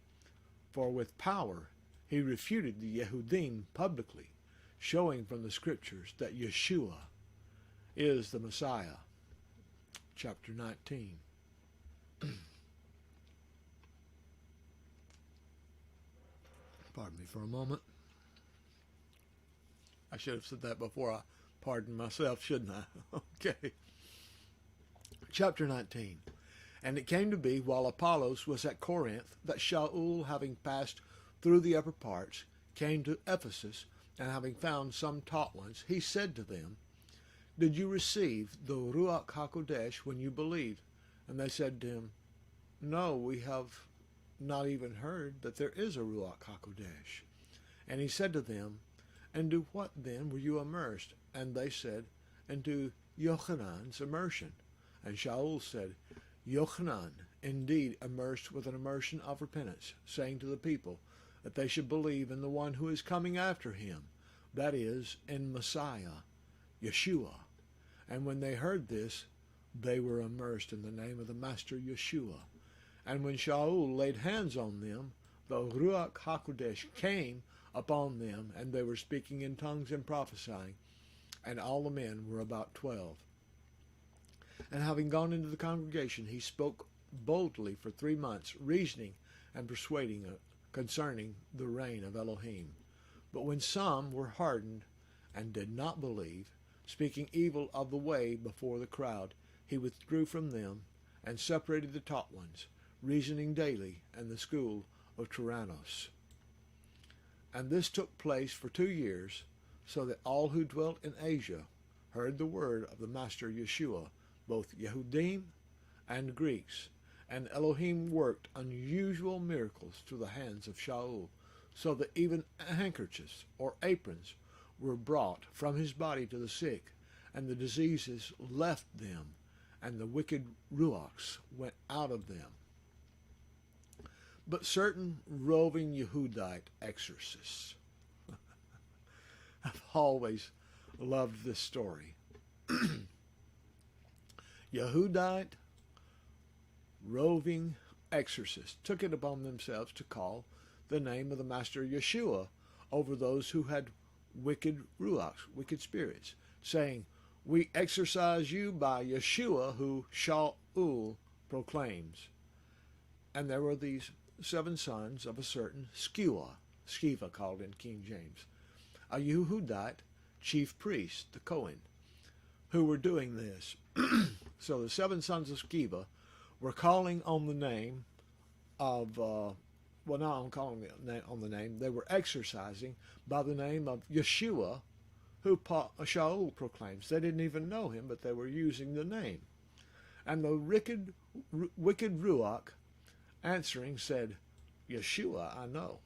For with power he refuted the Yehudim publicly, showing from the Scriptures that Yeshua is the Messiah. Chapter 19. Pardon me for a moment. I should have said that before I pardoned myself, shouldn't I? Okay. Chapter 19. And it came to be, while Apollos was at Corinth, that Shaul, having passed through the upper parts, came to Ephesus, and having found some taught ones, he said to them, Did you receive the Ruach HaKodesh when you believed? And they said to him, No, we have not even heard that there is a Ruach HaKodesh. And he said to them, Into what then were you immersed? And they said, Into Yochanan's immersion. And Shaul said, Yochanan, indeed immersed with an immersion of repentance, saying to the people that they should believe in the one who is coming after him, that is, in Messiah, Yeshua. And when they heard this, they were immersed in the name of the Master Yeshua. And when Shaul laid hands on them, the Ruach HaKodesh came upon them, and they were speaking in tongues and prophesying, and all the men were about 12. And having gone into the congregation, he spoke boldly for 3 months, reasoning and persuading concerning the reign of Elohim. But when some were hardened and did not believe, speaking evil of the way before the crowd, he withdrew from them and separated the taught ones, reasoning daily in the school of Tyrannos. And this took place for 2 years, so that all who dwelt in Asia heard the word of the Master Yeshua, both Yehudim and Greeks. And Elohim worked unusual miracles through the hands of Shaul, so that even handkerchiefs or aprons were brought from his body to the sick, and the diseases left them, and the wicked ruachs went out of them. But certain roving Yehudite exorcists, I've always loved this story. Yehudite roving exorcists took it upon themselves to call the name of the Master Yeshua over those who had wicked ruachs, wicked spirits, saying, We exorcise you by Yeshua, who Shaul proclaims. And there were these 7 sons of a certain Sceva called in King James, a Yehudite chief priest, the Cohen, who were doing this. So the 7 sons of Sceva were calling on the name of, not calling on the name, they were exorcising by the name of Yeshua, who Shaul proclaims. They didn't even know him, but they were using the name. And the wicked Ruach answering said, Yeshua I know,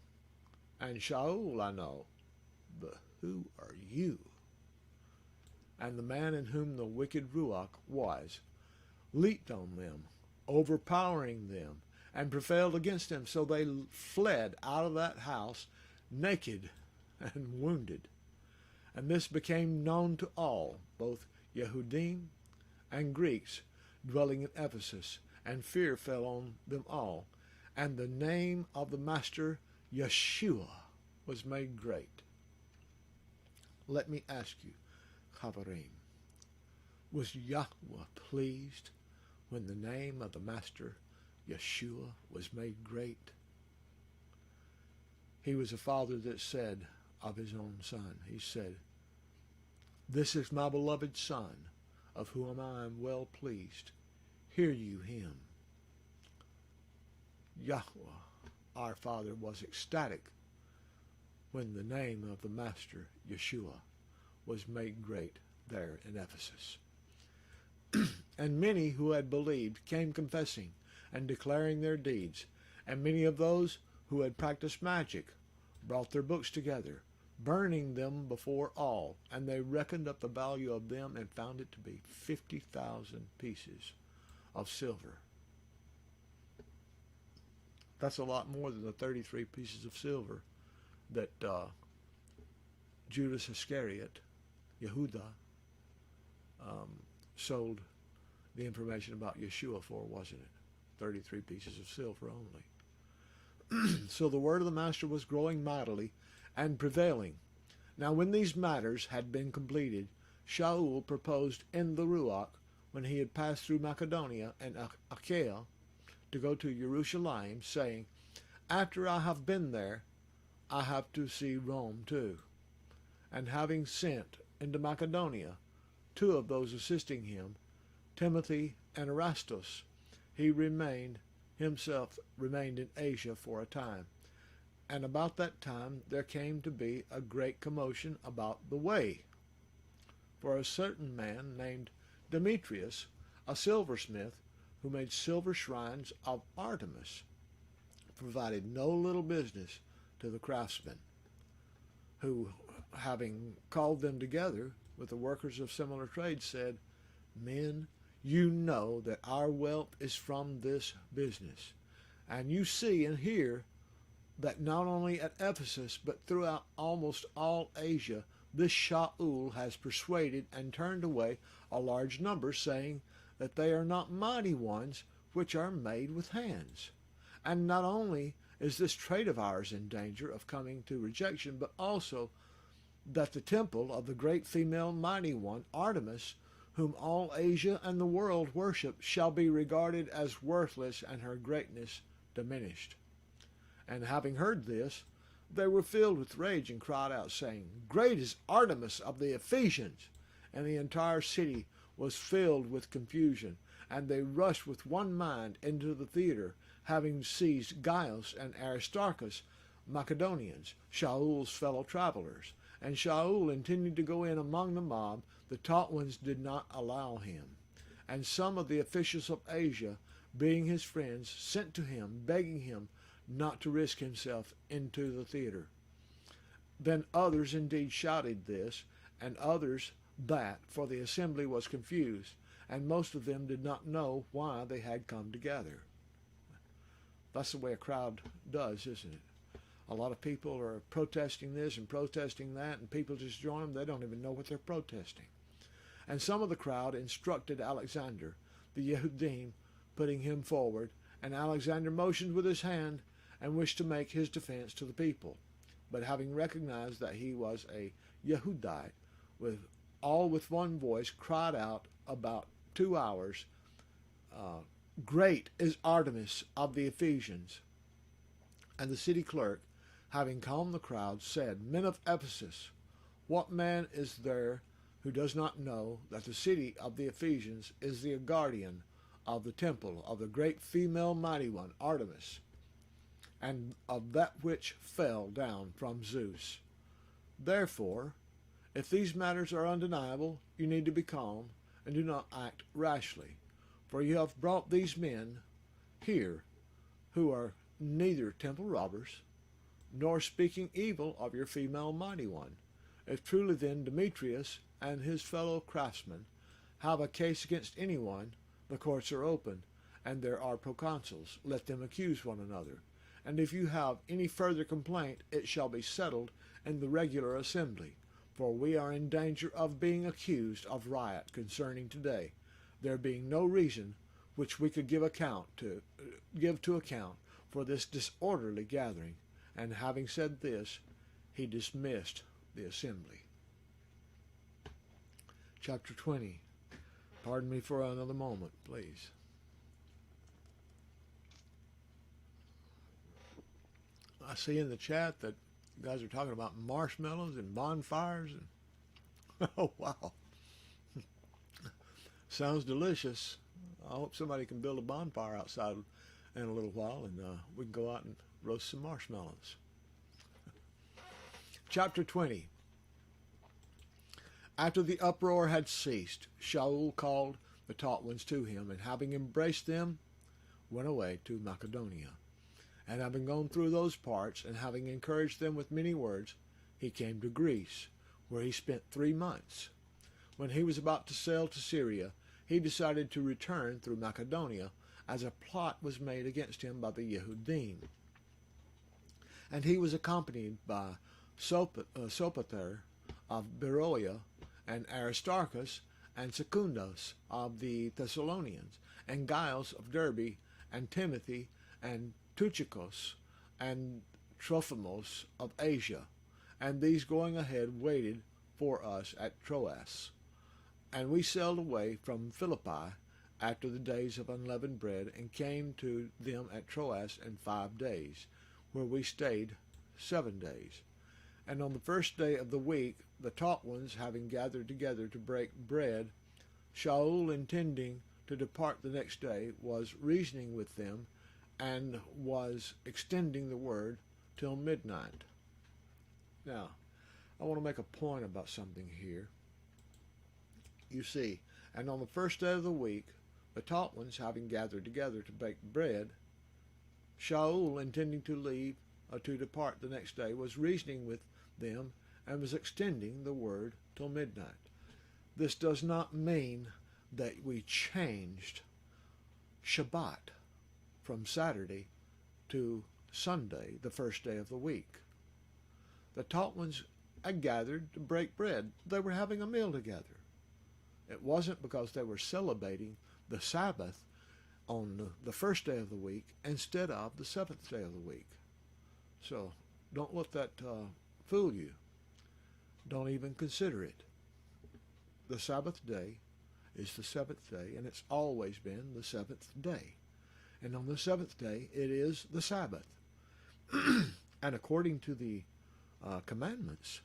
and Shaul I know, but who are you? And the man in whom the wicked Ruach was leaped on them, overpowering them, and prevailed against them. So they fled out of that house naked and wounded. And this became known to all, both Yehudim and Greeks dwelling in Ephesus, and fear fell on them all. And the name of the Master, Yeshua, was made great. Let me ask you, Chavarim, was Yahweh pleased when the name of the Master, Yeshua, was made great? He was a father that said of his own son, he said, "This is my beloved Son, of whom I am well pleased. Hear you him." Yahweh, our Father, was ecstatic when the name of the Master, Yeshua, was made great there in Ephesus. And many who had believed came confessing and declaring their deeds, and many of those who had practiced magic brought their books together, burning them before all, and they reckoned up the value of them and found it to be 50,000 pieces of silver. That's a lot more than the 33 pieces of silver that Judas Iscariot, Yehuda, sold the information about Yeshua for, wasn't it? 33 pieces of silver only. So the word of the Master was growing mightily and prevailing. Now when these matters had been completed, Shaul proposed in the Ruach, when he had passed through Macedonia and Achaia, to go to Jerusalem, saying, "After I have been there, I have to see Rome too." And having sent into Macedonia 2 of those assisting him, Timothy and Erastus, he himself remained in Asia for a time. And about that time there came to be a great commotion about the way. For a certain man named Demetrius, a silversmith, who made silver shrines of Artemis, provided no little business to the craftsmen, who, having called them together with the workers of similar trades, said, "Men, you know that our wealth is from this business, and you see and hear that not only at Ephesus, but throughout almost all Asia, this Shaul has persuaded and turned away a large number, saying that they are not mighty ones which are made with hands. And not only is this trade of ours in danger of coming to rejection, but also that the temple of the great female mighty one, Artemis, whom all Asia and the world worship, shall be regarded as worthless and her greatness diminished." And having heard this, they were filled with rage and cried out, saying, "Great is Artemis of the Ephesians!" And the entire city was filled with confusion, and they rushed with one mind into the theater, having seized Gaius and Aristarchus, Macedonians, Shaul's fellow travelers. And Shaul intended to go in among the mob. The taught ones did not allow him. And some of the officials of Asia, being his friends, sent to him, begging him not to risk himself into the theater. Then others indeed shouted this, and others that, for the assembly was confused, and most of them did not know why they had come together. That's the way a crowd does, isn't it? A lot of people are protesting this and protesting that, and people just join them. They don't even know what they're protesting. And some of the crowd instructed Alexander, the Yehudim, putting him forward, and Alexander motioned with his hand and wished to make his defense to the people. But having recognized that he was a Yehudite, with one voice cried out about 2 hours, "Great is Artemis of the Ephesians." And the city clerk, having calmed the crowd, said, "Men of Ephesus, what man is there who does not know that the city of the Ephesians is the guardian of the temple of the great female mighty one, Artemis, and of that which fell down from Zeus? Therefore, if these matters are undeniable, you need to be calm and do not act rashly, for you have brought these men here who are neither temple robbers, nor speaking evil of your female mighty one. If truly then Demetrius and his fellow craftsmen have a case against anyone, the courts are open, and there are proconsuls. Let them accuse one another. And if you have any further complaint, it shall be settled in the regular assembly. for we are in danger of being accused of riot concerning today, there being no reason which we could give to account for this disorderly gathering. And having said this, he dismissed the assembly. Chapter 20. Pardon me for another moment, please. I see in the chat that you guys are talking about marshmallows and bonfires. And oh, wow. Sounds delicious. I hope somebody can build a bonfire outside in a little while, and we can go out and roast some marshmallows. Chapter 20. After the uproar had ceased, Shaul called the taught ones to him, and having embraced them, went away to Macedonia. And having gone through those parts, and having encouraged them with many words, he came to Greece, where he spent 3 months. When he was about to sail to Syria, he decided to return through Macedonia, as a plot was made against him by the Yehudim. And he was accompanied by Sopater of Beroia, and Aristarchus, and Secundus of the Thessalonians, and Gaius of Derbe, and Timothy, and Tychicus, and Trophimus of Asia. And these going ahead waited for us at Troas. And we sailed away from Philippi after the days of unleavened bread, and came to them at Troas in 5 days, where we stayed 7 days. And on the first day of the week, the taught ones having gathered together to break bread, Shaul, intending to depart the next day, was reasoning with them, and was extending the word till midnight. Now, I want to make a point about something here. You see, and on the first day of the week, the taught ones having gathered together to bake bread, Shaul, intending to depart the next day, was reasoning with them, and was extending the word till midnight. This does not mean that we changed Shabbat from Saturday to Sunday, the first day of the week. The taught ones had gathered to break bread. They were having a meal together. It wasn't because they were celebrating the Sabbath on the first day of the week instead of the 7th day of the week. So don't let that fool you. Don't even consider it. The Sabbath day is the 7th day, and it's always been the 7th day. And on the 7th day, it is the Sabbath. And according to the commandments,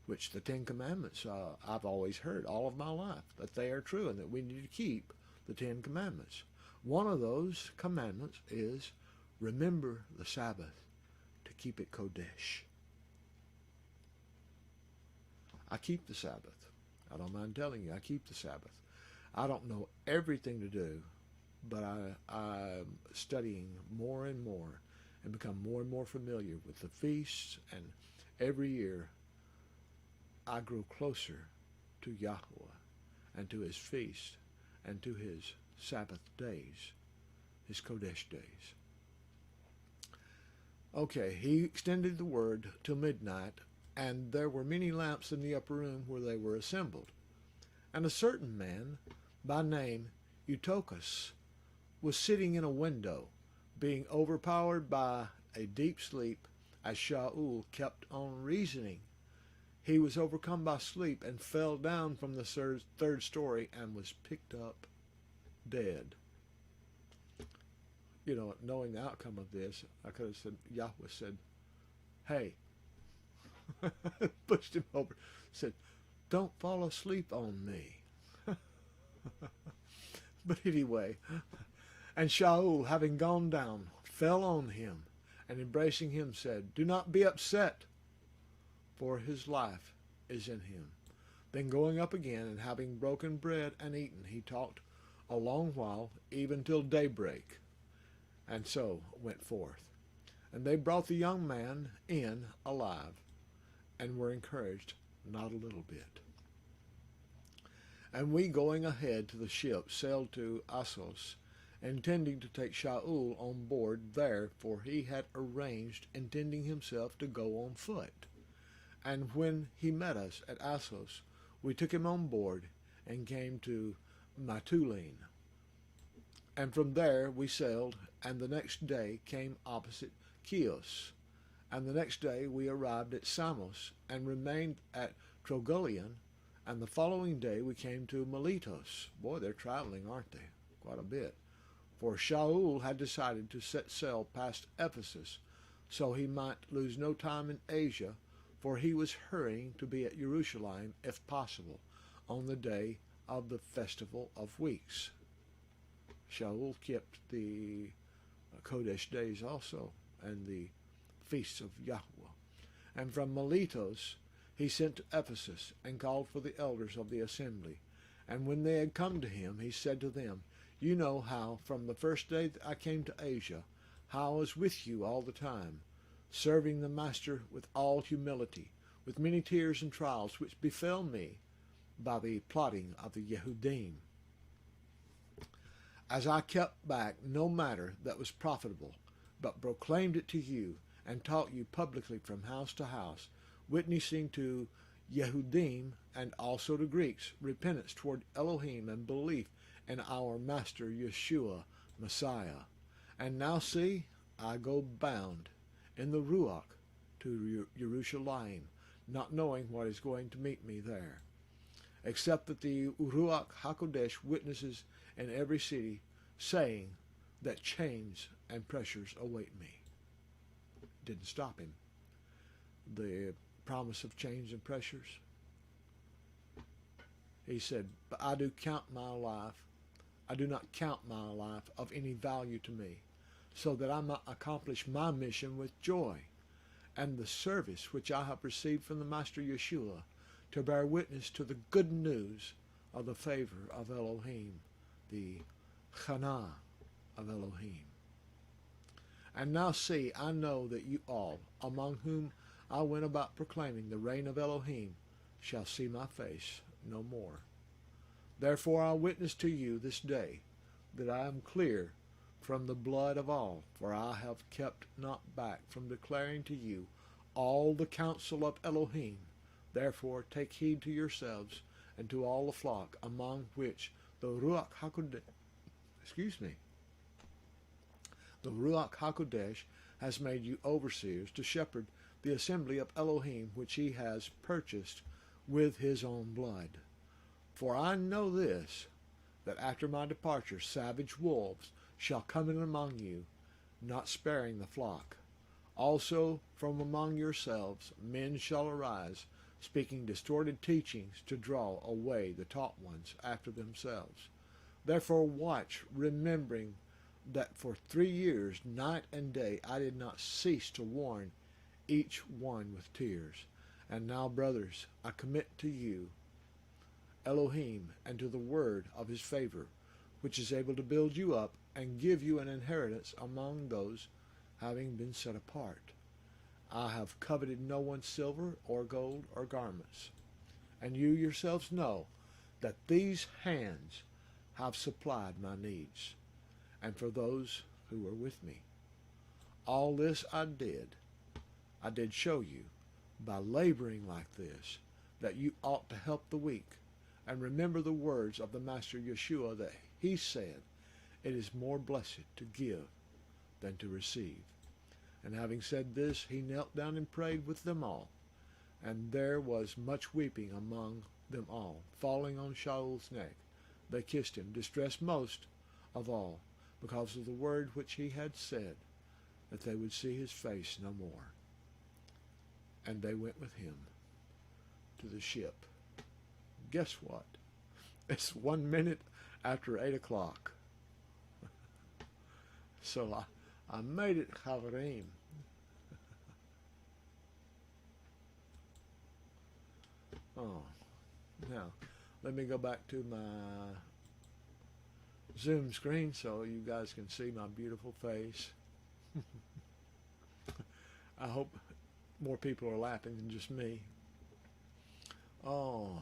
which the 10 Commandments, I've always heard all of my life, that they are true and that we need to keep the 10 Commandments. One of those commandments is remember the Sabbath to keep it Kodesh. I keep the Sabbath. I don't mind telling you, I keep the Sabbath. I don't know everything to do, but I'm studying more and more and become more and more familiar with the feasts, and every year I grow closer to Yahweh and to his feast and to his Sabbath days, his Kodesh days. Okay, he extended the word till midnight, and there were many lamps in the upper room where they were assembled. And a certain man, by name Eutychus, was sitting in a window, being overpowered by a deep sleep, as Shaul kept on reasoning. He was overcome by sleep and fell down from the 3rd story and was picked up dead. You know, knowing the outcome of this, I could have said, Yahweh said, hey, pushed him over, said, don't fall asleep on me. But anyway, and Shaul, having gone down, fell on him, and embracing him said, do not be upset, for his life is in him. Then going up again, and having broken bread and eaten, he talked a long while, even till daybreak, and so went forth. And they brought the young man in alive, and were encouraged not a little bit. And we, going ahead to the ship, sailed to Assos, intending to take Shaul on board there, for he had arranged, intending himself to go on foot. And when he met us at Assos, we took him on board and came to Mytilene. And from there we sailed, and the next day came opposite Chios. And the next day we arrived at Samos, and remained at Trogyllian, and the following day we came to Miletus. Boy, they're traveling, aren't they? Quite a bit. For Shaul had decided to set sail past Ephesus, so he might lose no time in Asia, for he was hurrying to be at Jerusalem, if possible, on the day of the Festival of Weeks. Shaul kept the Kodesh days also, and the feasts of Yahweh. And from Miletus he sent to Ephesus, and called for the elders of the assembly. And when they had come to him, he said to them, You know how, from the first day that I came to Asia, how I was with you all the time, serving the Master with all humility, with many tears and trials, which befell me by the plotting of the Yehudim, as I kept back no matter that was profitable, but proclaimed it to you, and taught you publicly from house to house, witnessing to Yehudim and also to Greeks repentance toward Elohim and belief in our Master Yeshua Messiah. And now see, I go bound in the Ruach to Jerusalem, not knowing what is going to meet me there, except that the Ruach HaKodesh witnesses in every city, saying that chains and pressures await me. Didn't stop him. The promise of chains and pressures. He said, But I do not count my life of any value to me, so that I might accomplish my mission with joy, and the service which I have received from the Master Yeshua, to bear witness to the good news of the favor of Elohim, the Chana of Elohim. And now see, I know that you all, among whom I went about proclaiming the reign of Elohim, shall see my face no more. Therefore I witness to you this day that I am clear from the blood of all, for I have kept not back from declaring to you all the counsel of Elohim. Therefore take heed to yourselves and to all the flock, among which the Ruach HaKodesh, the Ruach HaKodesh has made you overseers to shepherd the assembly of Elohim, which he has purchased with his own blood. For I know this, that after my departure savage wolves shall come in among you, not sparing the flock. Also from among yourselves men shall arise, speaking distorted teachings to draw away the taught ones after themselves. Therefore watch, remembering that for 3 years, night and day, I did not cease to warn each one with tears. And now, brothers, I commit to you Elohim, and to the word of his favor, which is able to build you up and give you an inheritance among those having been set apart. I have coveted no one's silver or gold or garments, and you yourselves know that these hands have supplied my needs, and for those who were with me. All this I did show you, by laboring like this, that you ought to help the weak, and remember the words of the Master Yeshua, that he said, It is more blessed to give than to receive. And having said this, he knelt down and prayed with them all. And there was much weeping among them all, falling on Shaul's neck. They kissed him, distressed most of all, because of the word which he had said, that they would see his face no more. And they went with him to the ship. Guess what? It's 1 minute after 8 o'clock. So I made it, Chavarim. Oh, now let me go back to my Zoom screen so you guys can see my beautiful face. I hope more people are laughing than just me. Oh,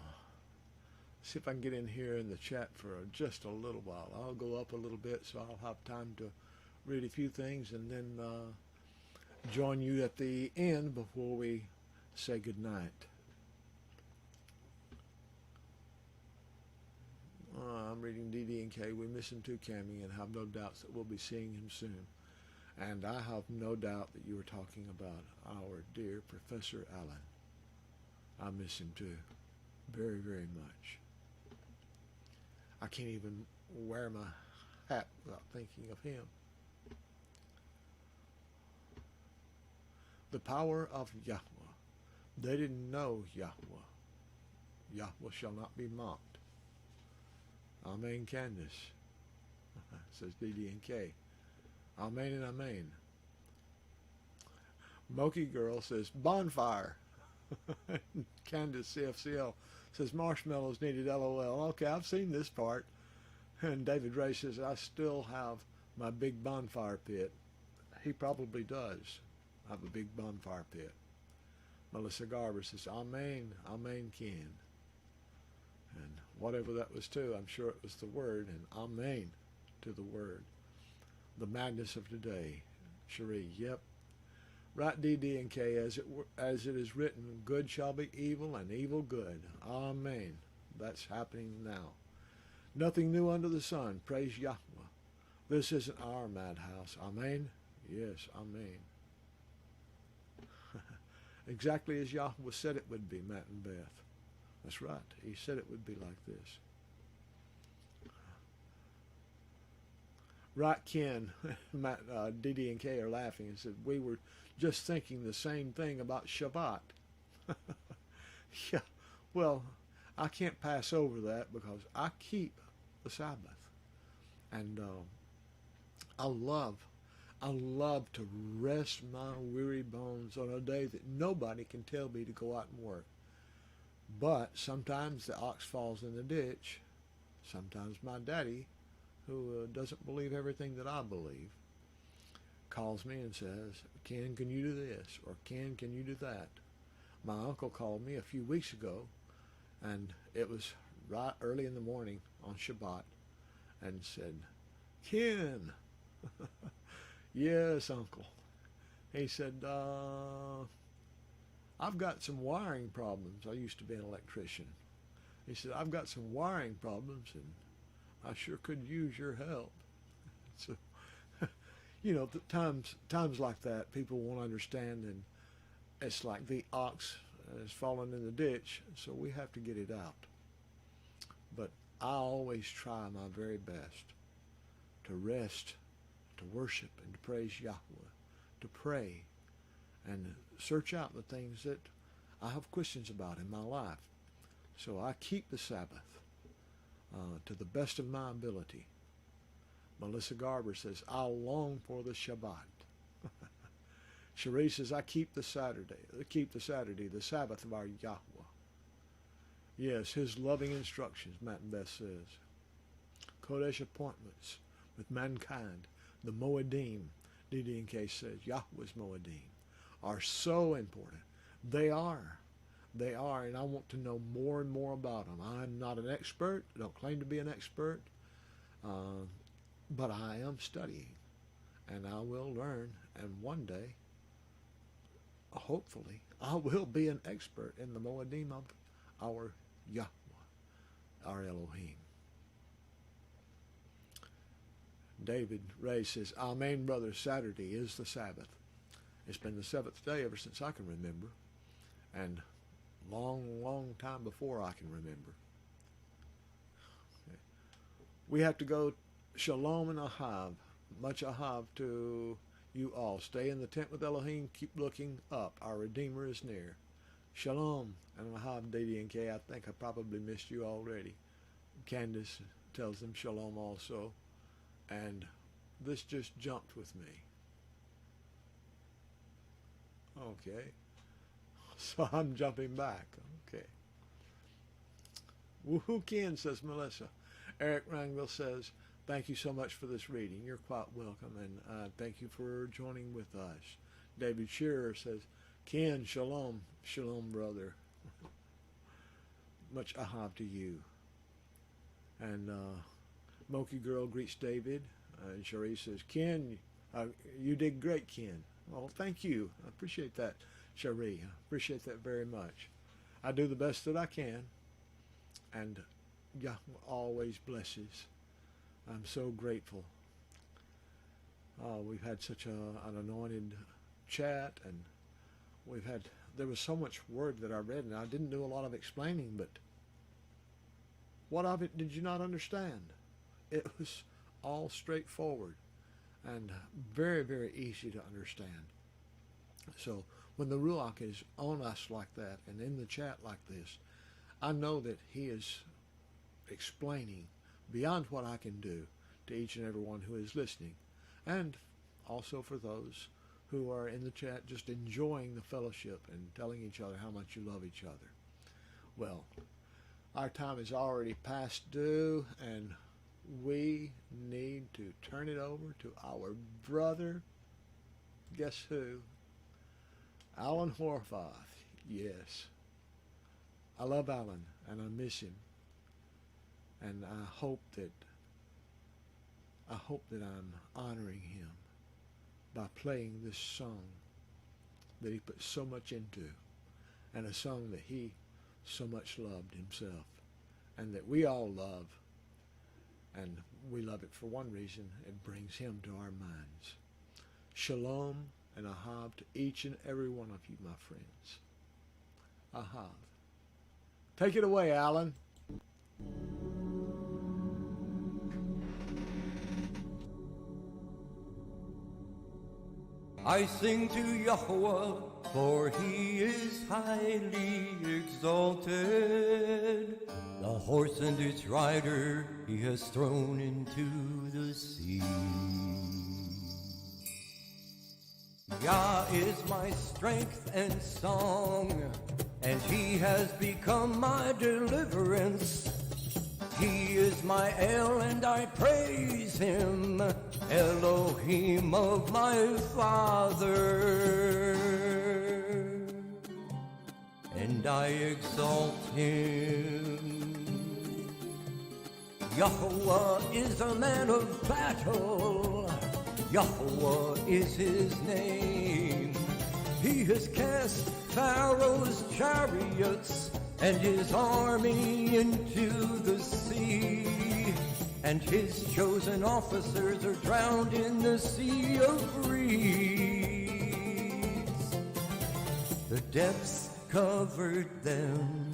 see if I can get in here in the chat for just a little while. I'll go up a little bit so I'll have time to read a few things and then join you at the end before we say good night. I'm reading DD and K. We miss him too, Cammie, and have no doubts that we'll be seeing him soon. And I have no doubt that you were talking about our dear Professor Allen. I miss him too, very, very much. I can't even wear my hat without thinking of him. The power of Yahweh. They didn't know Yahweh. Yahweh shall not be mocked. Amen, Candace, says DD and K. Amen and amen. Moki Girl says, bonfire. Candace CFCL says, marshmallows needed, LOL. Okay, I've seen this part. And David Ray says, I still have my big bonfire pit. He probably does have a big bonfire pit. Melissa Garber says, amen, amen, Ken. And whatever that was too, I'm sure it was the word, and amen to the word. The madness of today. Cherie, yep. Right, DD and K, as it is written, good shall be evil and evil good. Amen. That's happening now. Nothing new under the sun. Praise Yahweh. This isn't our madhouse. Amen. Yes, amen. Exactly as Yahweh said it would be, Matt and Beth. That's right. He said it would be like this. Right, Ken, Matt, Didi and Kay are laughing and said, we were just thinking the same thing about Shabbat. Yeah, well, I can't pass over that because I keep the Sabbath. And I love to rest my weary bones on a day that nobody can tell me to go out and work. But sometimes the ox falls in the ditch. Sometimes my daddy, who doesn't believe everything that I believe, calls me and says, Ken, can you do this? Or Ken, can you do that? My uncle called me a few weeks ago, and it was right early in the morning on Shabbat, and said, Ken, yes, Uncle. He said, I've got some wiring problems. I used to be an electrician. He said, I've got some wiring problems, and I sure could use your help. So, you know, times like that, people won't understand, and it's like the ox has fallen in the ditch, so we have to get it out. But I always try my very best to rest, to worship, and to praise Yahweh, to pray, and search out the things that I have questions about in my life. So I keep the Sabbath to the best of my ability. Melissa Garber says, I'll long for the Shabbat. Cherie says, I keep the Saturday, the Sabbath of our Yahweh. Yes, his loving instructions, Matt and Beth says. Kodesh appointments with mankind, the Moedim, Didi and K says, Yahweh's Moedim, are so important. They are, and I want to know more and more about them. I'm not an expert, I don't claim to be an expert, but I am studying, and I will learn, and one day, hopefully, I will be an expert in the Moedim of our Yahweh, our Elohim. David Ray says, Amen, brother, Saturday is the Sabbath. It's been the seventh day ever since I can remember, and long time before I can remember. Okay. We have to go Shalom and Ahav. Much Ahav to you all. Stay in the tent with Elohim. Keep looking up. Our Redeemer is near. Shalom and Ahav, Didi and Kay. I think I probably missed you already. Candace tells them Shalom also. And this just jumped with me. Okay. So I'm jumping back. Okay. Woohoo, Ken, says Melissa. Eric Rangel says, thank you so much for this reading. You're quite welcome, and thank you for joining with us. David Shearer says, Ken, shalom. Shalom, brother. Much ahav to you. And Moki Girl greets David. And Cherie says, Ken, you did great, Ken. Well, thank you. I appreciate that. Cherie. I appreciate that very much. I do the best that I can, and Yahweh always blesses. I'm so grateful. We've had such an anointed chat, and there was so much word that I read, and I didn't do a lot of explaining, but what of it did you not understand? It was all straightforward and very, very easy to understand. So when the Ruach is on us like that and in the chat like this, I know that he is explaining beyond what I can do to each and every one who is listening, and also for those who are in the chat just enjoying the fellowship and telling each other how much you love each other. Well, our time is already past due, and we need to turn it over to our brother. Guess who? Alan Horvath. Yes. I love Alan, and I miss him. And I hope that I'm honoring him by playing this song that he put so much into, and a song that he so much loved himself, and that we all love. And we love it for one reason: it brings him to our minds. Shalom and Ahav to each and every one of you, my friends. Ahav. Take it away, Alan. I sing to Yahweh, for he is highly exalted. The horse and its rider he has thrown into the sea. Yah is my strength and song, and he has become my deliverance. He is my El, and I praise him, Elohim of my father, and I exalt him. Yahweh is a man of battle, Yahweh is his name. He has cast Pharaoh's chariots and his army into the sea, and his chosen officers are drowned in the sea of reeds. The depths covered them,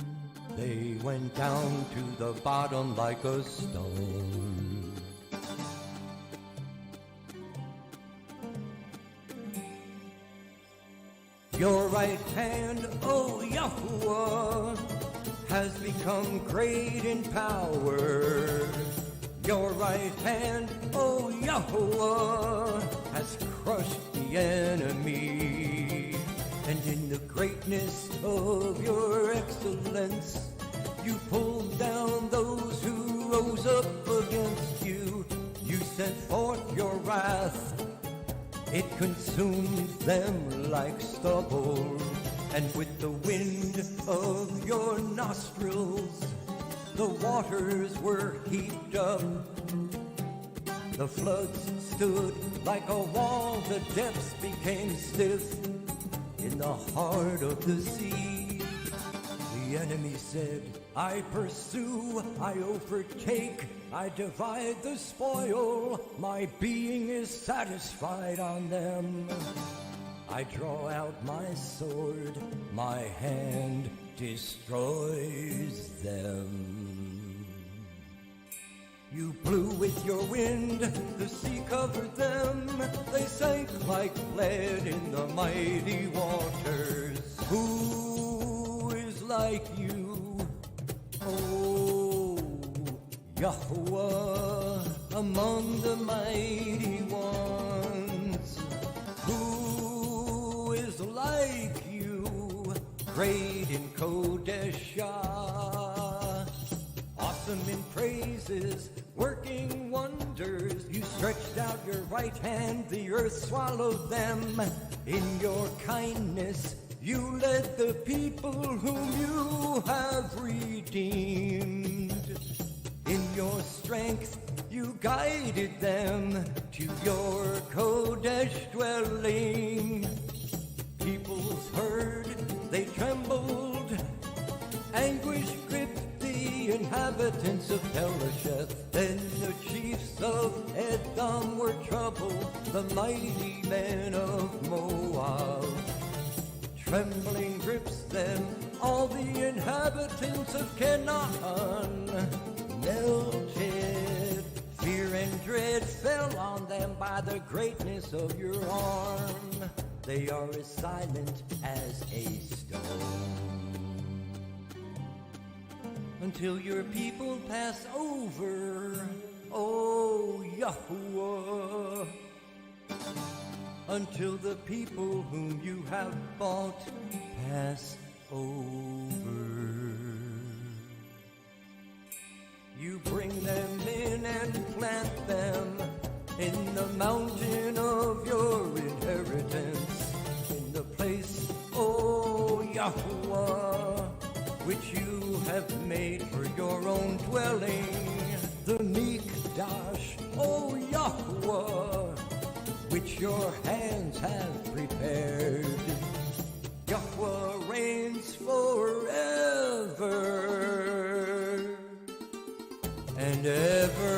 they went down to the bottom like a stone. Your right hand, O Yahuwah, has become great in power. Your right hand, O Yahuwah, has crushed the enemy. And in the greatness of your excellence, you pulled down those who rose up against you. You sent forth your wrath. It consumed them like stubble, and with the wind of your nostrils, the waters were heaped up. The floods stood like a wall, the depths became stiff in the heart of the sea. The enemy said, I pursue, I overtake, I divide the spoil, my being is satisfied on them. I draw out my sword, my hand destroys them. You blew with your wind, the sea covered them, they sank like lead in the mighty waters. Who is like you, O Yahweh, among the mighty ones? Who is like you, great in Kodeshah, awesome in praises, working wonders? You stretched out your right hand, the earth swallowed them. In your kindness, you led the people whom you have redeemed. In your strength, you guided them to your Kodesh dwelling. peoples heard, they trembled. Anguish gripped the inhabitants of Pelasheth. Then the chiefs of Edom were troubled, the mighty men of Moab. Trembling grips them, all the inhabitants of Canaan melted. Fear and dread fell on them by the greatness of your arm. They are as silent as a stone. Until your people pass over, O Yahuwah. Until the people whom you have bought pass over. You bring them in and plant them in the mountain of your inheritance, in the place, O Yahuwah, which you have made for your own dwelling, the Mikdash, O Yahuwah, which your hands have prepared. Yahuwah reigns forever and ever.